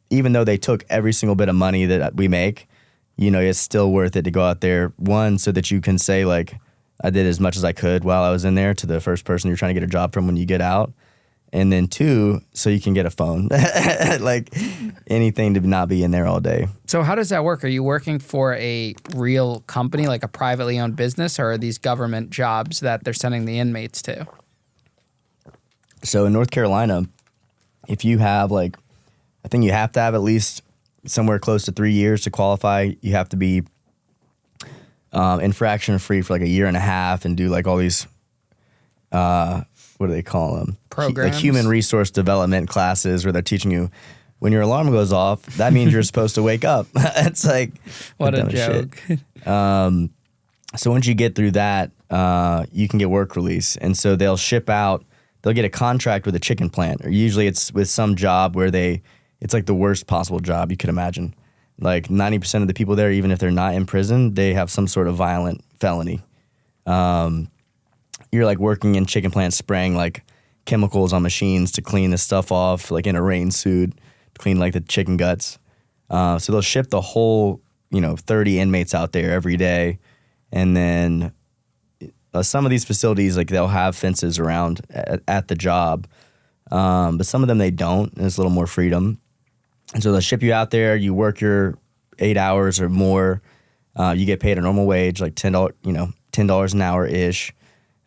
even though they took every single bit of money that we make, it's still worth it to go out there. One, so that you can say like, I did as much as I could while I was in there to the first person you're trying to get a job from when you get out. And then 2, so you can get a phone, like anything to not be in there all day. So how does that work? Are you working for a real company, like a privately owned business, or are these government jobs that they're sending the inmates to? So in North Carolina, if you have I think you have to have at least somewhere close to 3 years to qualify. You have to be infraction free for like a year and a half and do like all these, what do they call them? Programs? Like human resource development classes where they're teaching you when your alarm goes off, that means you're supposed to wake up. It's like, what a joke. So once you get through that, you can get work release. And so they'll get a contract with a chicken plant, or usually it's with some job where it's like the worst possible job you could imagine. Like 90% of the people there, even if they're not in prison, they have some sort of violent felony. You're like working in chicken plants, spraying like chemicals on machines to clean the stuff off, like in a rain suit, to clean like the chicken guts. So they'll ship the whole, 30 inmates out there every day. And then some of these facilities, like they'll have fences around at the job. But some of them they don't, and it's a little more freedom. And so they'll ship you out there, you work your 8 hours or more, you get paid a normal wage, like $10, $10 an hour-ish.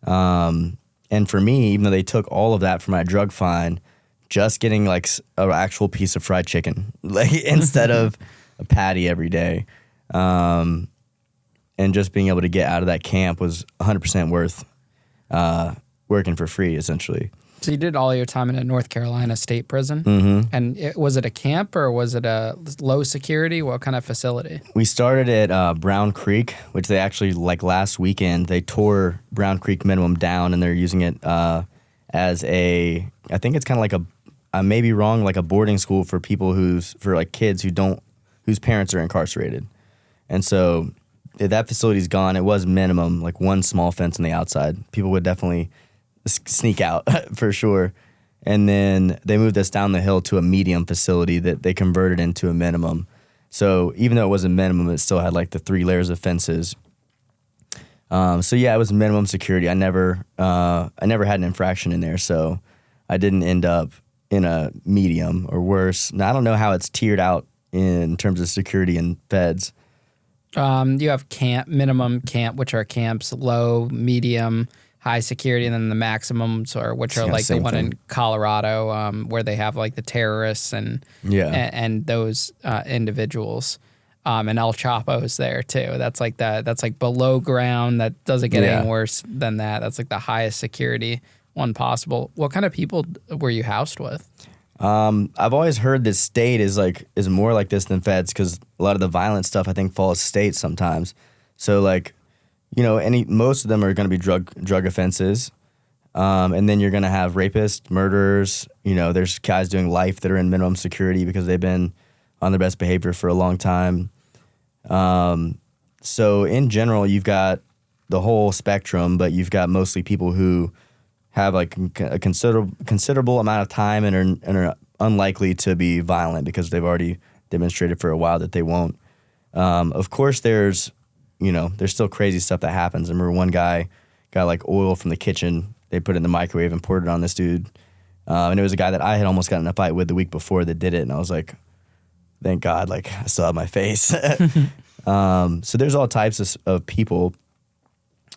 And for me, even though they took all of that for my drug fine, just getting like an actual piece of fried chicken, like instead of a patty every day, and just being able to get out of that camp was 100% worth working for free, essentially. So you did all your time in a North Carolina state prison? Mm-hmm. And was it a camp or was it a low security? What kind of facility? We started at Brown Creek, which they actually, like last weekend, they tore Brown Creek Minimum down and they're using it as I think it's kind of like I may be wrong, like a boarding school for people for like kids whose parents are incarcerated. And so that facility's gone. It was minimum, like one small fence on the outside. People would definitely sneak out for sure. And then they moved us down the hill to a medium facility that they converted into a minimum. So even though it was a minimum, it still had like the 3 layers of fences. So yeah, it was minimum security. I never had an infraction in there, so I didn't end up in a medium or worse. Now, I don't know how it's tiered out in terms of security and feds. You have minimum camp, which are camps, low, medium, high security, and then the maximums, which are like the one in Colorado, where they have like the terrorists and those individuals. And El Chapo's there too. That's like below ground. That doesn't get any worse than that. That's like the highest security one possible. What kind of people were you housed with? I've always heard that state is more like this than feds, because a lot of the violent stuff I think falls state sometimes. So like, most of them are going to be drug offenses, and then you're going to have rapists, murderers. There's guys doing life that are in minimum security because they've been on their best behavior for a long time. So in general, you've got the whole spectrum, but you've got mostly people who have like a considerable amount of time and are unlikely to be violent because they've already demonstrated for a while that they won't. Of course, there's still crazy stuff that happens. I remember one guy got like oil from the kitchen. They put it in the microwave and poured it on this dude. And it was a guy that I had almost gotten in a fight with the week before that did it. And I was like, thank God, like I still have my face. So there's all types of people.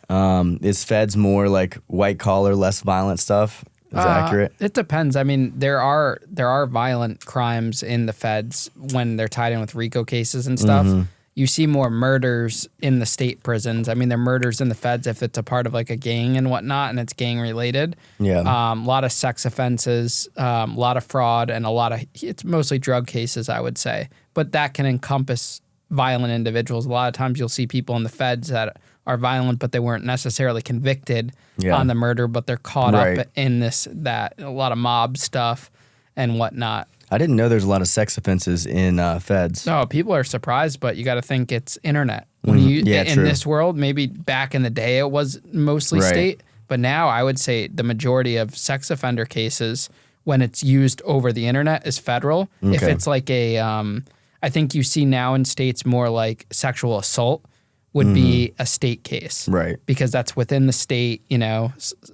Is feds more like white collar, less violent stuff? Is that accurate? It depends. I mean, there are violent crimes in the feds when they're tied in with RICO cases and stuff. Mm-hmm. You see more murders in the state prisons. I mean, they're murders in the feds if it's a part of like a gang and whatnot, and it's gang related. Yeah. A lot of sex offenses, a lot of fraud, and it's mostly drug cases, I would say. But that can encompass violent individuals. A lot of times you'll see people in the feds that are violent, but they weren't necessarily convicted on the murder, but they're caught up in a lot of mob stuff and whatnot. I didn't know there's a lot of sex offenses in feds. No, people are surprised, but you got to think it's internet. When in this world, maybe back in the day it was mostly state, but now I would say the majority of sex offender cases, when it's used over the internet, is federal. Okay. If it's like I think you see now in states more like sexual assault would be a state case. Right. Because that's within the state,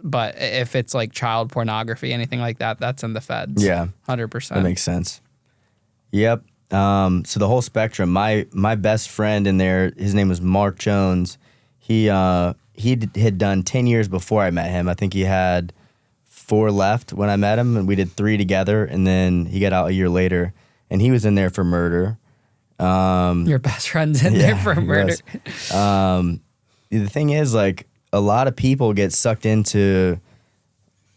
but if it's like child pornography, anything like that, that's in the feds. Yeah. 100%. That makes sense. Yep. So the whole spectrum, my best friend in there, his name was Mark Jones. He had done 10 years before I met him. I think he had 4 left when I met him, and we did 3 together, and then he got out a year later, and he was in there for murder. Your best friend's in there for murder. The thing is, like, a lot of people get sucked into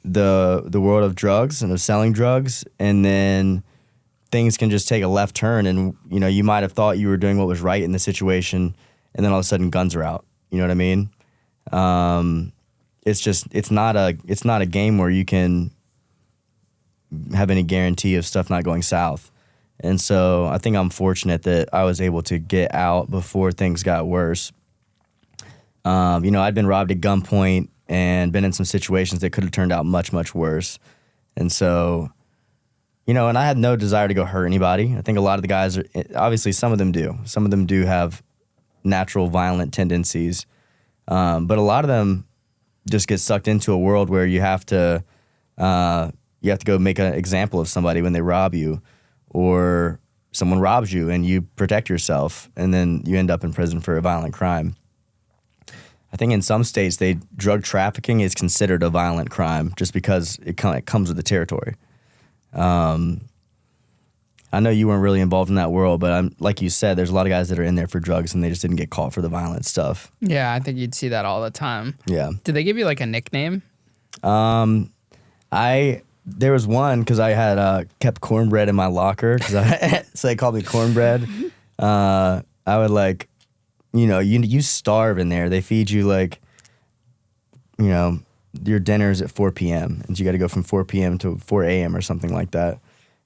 the world of drugs and of selling drugs, and then things can just take a left turn, and you might have thought you were doing what was right in the situation, and then all of a sudden guns are out. You know what I mean? It's not a game where you can have any guarantee of stuff not going south. And so I think I'm fortunate that I was able to get out before things got worse. I'd been robbed at gunpoint and been in some situations that could have turned out much, much worse. And so, and I had no desire to go hurt anybody. I think a lot of the guys obviously some of them do. Some of them do have natural violent tendencies. But a lot of them just get sucked into a world where you have to go make an example of somebody when they rob you. Or someone robs you and you protect yourself, and then you end up in prison for a violent crime. I think in some states, drug trafficking is considered a violent crime just because it comes with the territory. I know you weren't really involved in that world, but like you said, there's a lot of guys that are in there for drugs and they just didn't get caught for the violent stuff. Yeah, I think you'd see that all the time. Yeah. Did they give you like a nickname? There was one because I had kept cornbread in my locker, so they called me cornbread. I would you starve in there. They feed you your dinner's at 4 p.m. and you got to go from 4 p.m. to 4 a.m. or something like that.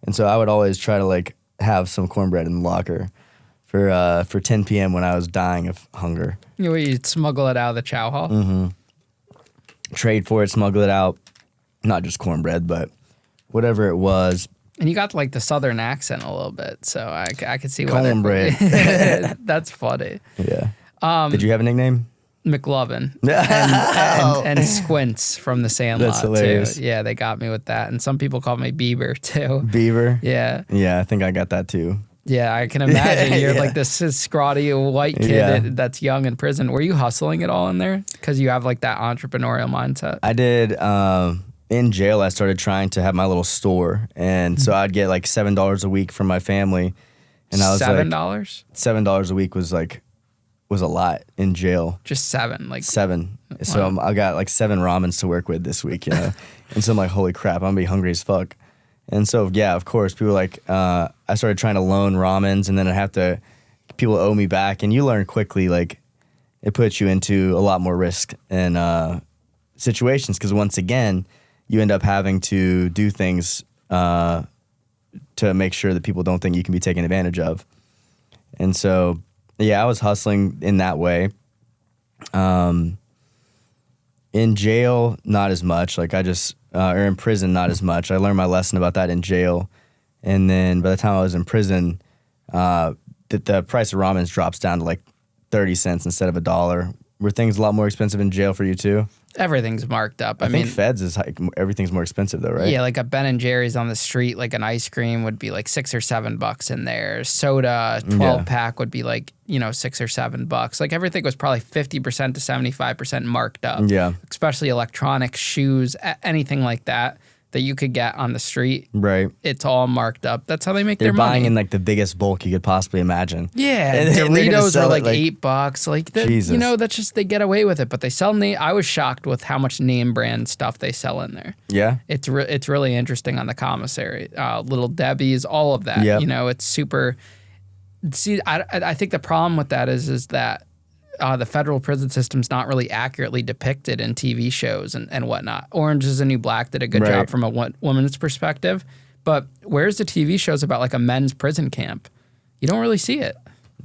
And so I would always try to have some cornbread in the locker for 10 p.m. when I was dying of hunger. You'd smuggle it out of the chow hall? Mm-hmm. Trade for it, smuggle it out. Not just cornbread, but whatever it was. And you got the southern accent a little bit, so I could see cornbread. That's funny. Yeah. Did you have a nickname? McLovin and Squints from the Sandlot. That's hilarious. Too. Yeah, they got me with that, and some people call me Bieber too. Bieber. Yeah. Yeah, I think I got that too. Yeah, I can imagine. You're like this scrawny white kid that's young in prison. Were you hustling at all in there? Because you have that entrepreneurial mindset. I did. In jail, I started trying to have my little store, and so I'd get $7 a week from my family, and I was $7? $7 a week was a lot in jail. Just 7, 7. Wow. So I got 7 ramens to work with this week, and so I'm like, holy crap, I'm gonna be hungry as fuck. And so yeah, of course, people I started trying to loan ramens, and then people owe me back, and you learn quickly it puts you into a lot more risk and situations because once again, you end up having to do things to make sure that people don't think you can be taken advantage of. And so, yeah, I was hustling in that way. In jail, not as much. Or in prison, not as much. I learned my lesson about that in jail. And then by the time I was in prison, the price of ramen drops down to like 30 cents instead of $1. Were things a lot more expensive in jail for you too? Everything's marked up. I mean, feds is like, everything's more expensive though, right? Yeah, like a Ben and Jerry's on the street, like an ice cream would be like $6 or $7 in there. Soda, 12 pack would be like, $6 or $7. Like everything was probably 50% to 75% marked up. Yeah. Especially electronics, shoes, anything like that you could get on the street. Right. It's all marked up. That's how they make their money. They're buying in like the biggest bulk you could possibly imagine. Yeah, and Doritos are like $8. Like that, that's just they get away with it. But they sell I was shocked with how much name brand stuff they sell in there. Yeah, it's really interesting on the commissary. Little Debbie's, all of that. Yep. It's super. See, I think the problem with that is that the federal prison system's not really accurately depicted in TV shows and whatnot. Orange is the New Black did a good job from a woman's perspective. But where's the TV shows about like a men's prison camp? You don't really see it.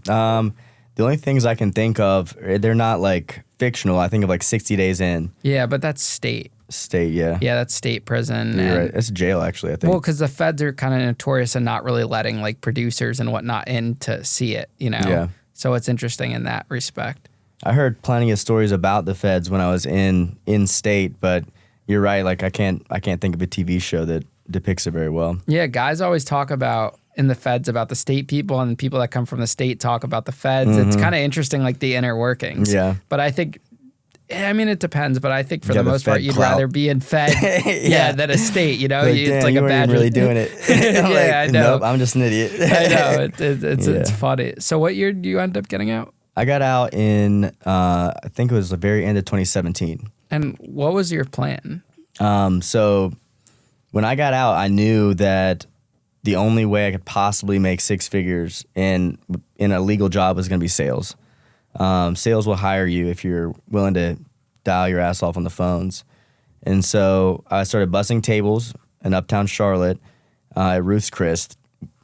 The only things I can think of, they're not like fictional. I think of like 60 Days In. Yeah, but that's state. Yeah. Yeah, that's state prison. You're right. It's jail, actually, I think. Well, because the feds are kind of notorious in not really letting like producers and whatnot in to see it, Yeah. So it's interesting in that respect. I heard plenty of stories about the feds when I was in state, but you're right. Like I can't think of a TV show that depicts it very well. Yeah, guys always talk about in the feds about the state people, and people that come from the state talk about the feds. Mm-hmm. It's kind of interesting, like the inner workings. Yeah. But I think, it depends. But I think for the most part, you'd rather be in fed, than a state. It's like you a weren't badge. Really doing it. I know. Nope, I'm just an idiot. I know. It's funny. So what year do you end up getting out? I got out in, I think it was the very end of 2017. And what was your plan? So when I got out, I knew that the only way I could possibly make six figures in a legal job was going to be sales. Sales will hire you if you're willing to dial your ass off on the phones. And so I started bussing tables in Uptown Charlotte at Ruth's Chris.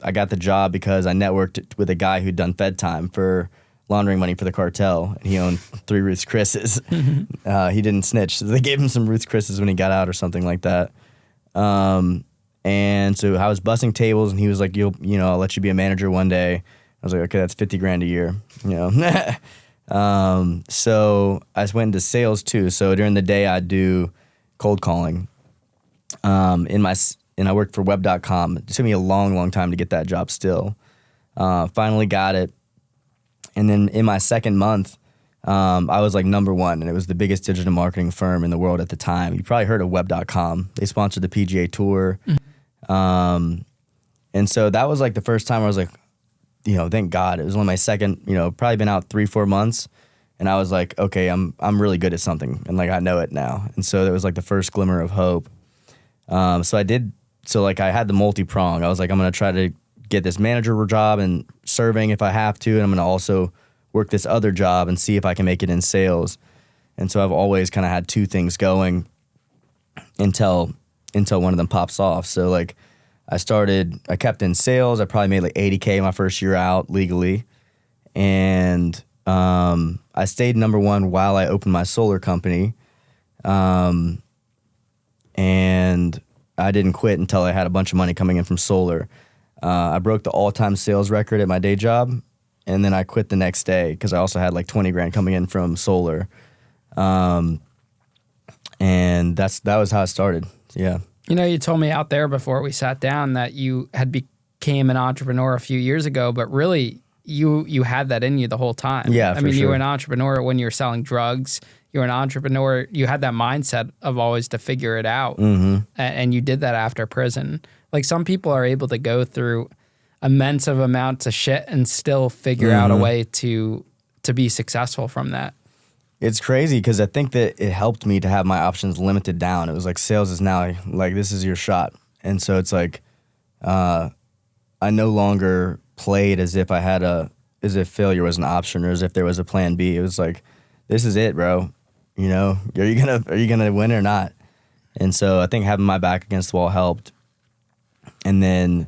I got the job because I networked with a guy who'd done Fed time for laundering money for the cartel, and he owned 3 Ruth's Chris's. He didn't snitch, so they gave him some Ruth's Chris's when he got out or something like that. And so I was bussing tables, and he was like, I'll let you be a manager one day. I was like, okay, that's $50,000 a year, So I just went into sales too. So during the day I'd do cold calling. And I worked for web.com. It took me a long, long time to get that job still. Finally got it. And then in my second month, I was like number 1, and it was the biggest digital marketing firm in the world at the time. You probably heard of web.com. They sponsored the PGA Tour. Mm-hmm. And so that was like the first time I was like, thank God. It was only my second, probably been out 3-4 months. And I was like, okay, I'm really good at something. And like, I know it now. And so that was like the first glimmer of hope. So I had the multi-prong. I was like, I'm going to try to get this manager job and serving if I have to. And I'm going to also work this other job and see if I can make it in sales. And so I've always kind of had 2 things going until one of them pops off. So like I kept in sales. I probably made like $80K my first year out legally. And I stayed number 1 while I opened my solar company. And I didn't quit until I had a bunch of money coming in from solar. I broke the all-time sales record at my day job, and then I quit the next day because I also had like $20,000 coming in from solar. And that was how it started. Yeah. You told me out there before we sat down that you had became an entrepreneur a few years ago, but really you had that in you the whole time. Yeah, I mean, sure. You were an entrepreneur when you were selling drugs. You were an entrepreneur. You had that mindset of always to figure it out. Mm-hmm. And you did that after prison. Like some people are able to go through immense of amounts of shit and still figure out a way to be successful from that. It's crazy because I think that it helped me to have my options limited down. It was like sales is now like this is your shot. And so it's like I no longer played as if as if failure was an option or as if there was a plan B. It was like, this is it, bro. Are you gonna win or not? And so I think having my back against the wall helped. And then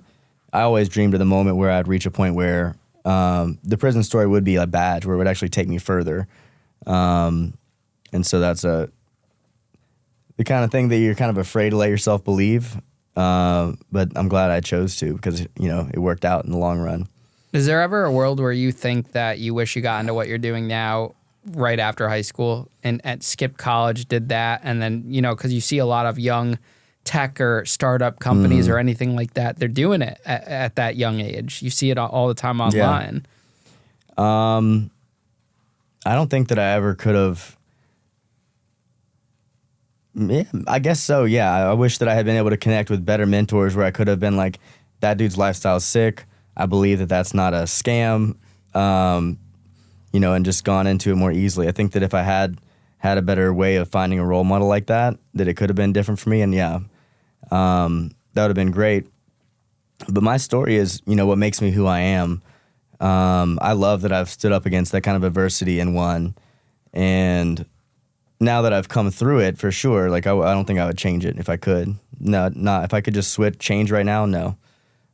I always dreamed of the moment where I'd reach a point where the prison story would be a badge where it would actually take me further. And so that's the kind of thing that you're kind of afraid to let yourself believe. But I'm glad I chose to because, it worked out in the long run. Is there ever a world where you think that you wish you got into what you're doing now right after high school and skipped college, did that, and then, because you see a lot of young tech or startup companies or anything like that, they're doing it at that young age. You see it all the time online. I don't think that I ever could have. Yeah, I guess so. Yeah, I wish that I had been able to connect with better mentors where I could have been like, that dude's lifestyle's sick. I believe that that's not a scam, and just gone into it more easily. I think that if I had a better way of finding a role model like that it could have been different for me. And that would have been great. But my story is, what makes me who I am. I love that I've stood up against that kind of adversity and won. And now that I've come through it, for sure, like I don't think I would change it if I could. No, not if I could just change right now. No,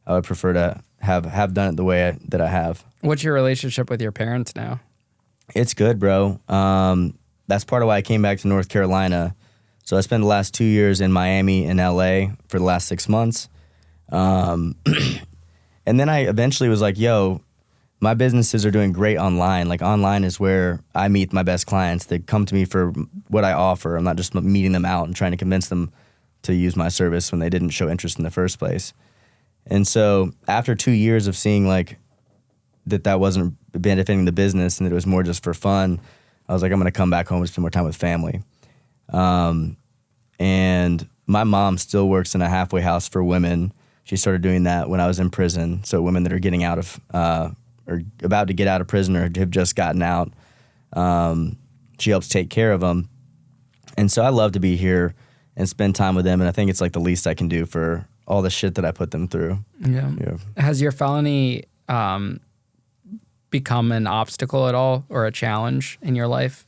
I would prefer to have done it the way that I have. What's your relationship with your parents now? It's good, bro. That's part of why I came back to North Carolina. So I spent the last 2 years in Miami and LA for the last 6 months. And then I eventually was like, yo, my businesses are doing great online. Like online is where I meet my best clients. They come to me for what I offer. I'm not just meeting them out and trying to convince them to use my service when they didn't show interest in the first place. And so after 2 years of seeing like that wasn't benefiting the business and that it was more just for fun, I was like, I'm going to come back home and spend more time with family. And my mom still works in a halfway house for women. She started doing that when I was in prison. So women that are getting out of, or about to get out of prison or have just gotten out, she helps take care of them. And so I love to be here and spend time with them. And I think it's like the least I can do for all the shit that I put them through. Yeah. Has your felony become an obstacle at all or a challenge in your life?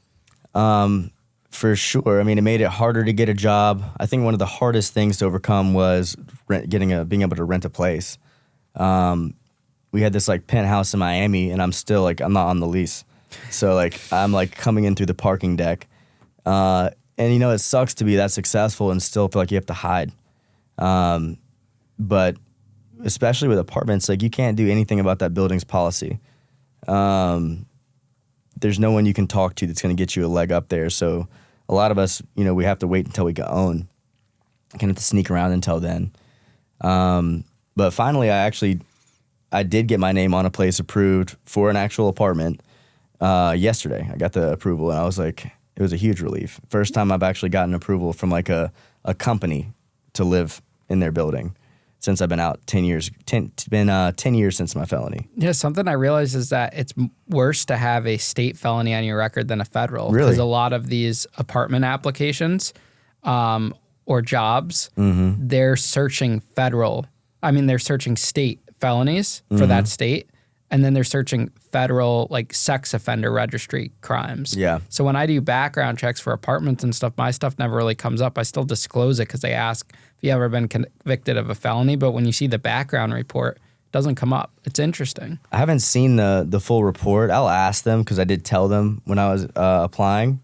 For sure. I mean, it made it harder to get a job. I think one of the hardest things to overcome was being able to rent a place. We had this like penthouse in Miami, and I'm still like, I'm not on the lease. So like, I'm like coming in through the parking deck. And it sucks to be that successful and still feel like you have to hide. But especially with apartments, like you can't do anything about that building's policy. There's no one you can talk to that's going to get you a leg up there. So a lot of us, we have to wait until we own. Kind of have to sneak around until then. But finally, I did get my name on a place approved for an actual apartment yesterday. I got the approval, and I was like, it was a huge relief. First time I've actually gotten approval from like a company to live in their building since I've been out 10 years. It's been 10 years since my felony. Yeah, something I realized is that it's worse to have a state felony on your record than a federal. Really? Because a lot of these apartment applications or jobs, they're searching they're searching state felonies for that state, and then they're searching federal like sex offender registry crimes. Yeah. So when I do background checks for apartments and stuff, my stuff never really comes up. I still disclose it because they ask if you ever been convicted of a felony, but when you see the background report, it doesn't come up. It's interesting. I haven't seen the full report. I'll ask them because I did tell them when I was applying,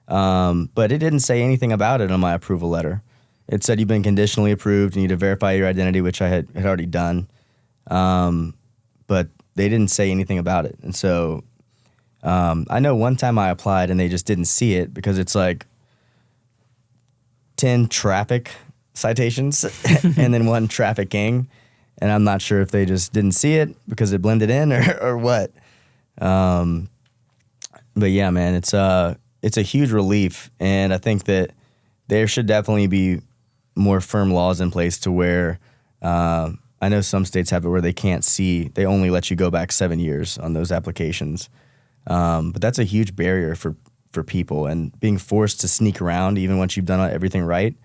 but it didn't say anything about it on my approval letter. It said you've been conditionally approved, you need to verify your identity, which I had already done, but they didn't say anything about it. And so I know one time I applied and they just didn't see it because it's like 10 traffic citations and then 1 trafficking. And I'm not sure if they just didn't see it because it blended in or what. But yeah, man, it's a huge relief. And I think that there should definitely be more firm laws in place to where I know some states have it where they only let you go back 7 years on those applications. But that's a huge barrier for people, and being forced to sneak around even once you've done everything right.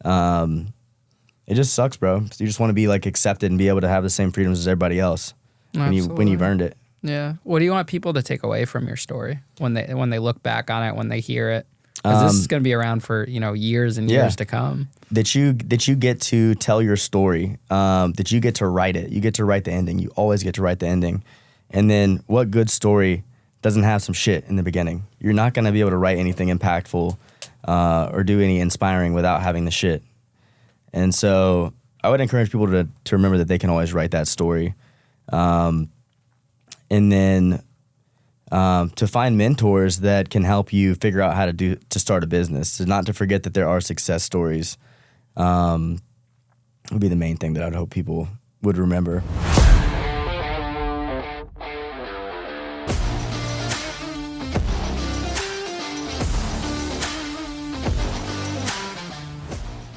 It just sucks, bro. You just want to be like accepted and be able to have the same freedoms as everybody else when you've earned it. Yeah. What do you want people to take away from your story when they look back on it, when they hear it? Because this is going to be around for years and years to come. That you get to tell your story. That you get to write it. You get to write the ending. You always get to write the ending. And then what good story doesn't have some shit in the beginning? You're not going to be able to write anything impactful or do any inspiring without having the shit. And so I would encourage people to remember that they can always write that story. and then to find mentors that can help you figure out how to start a business. So not to forget that there are success stories would be the main thing that I'd hope people would remember.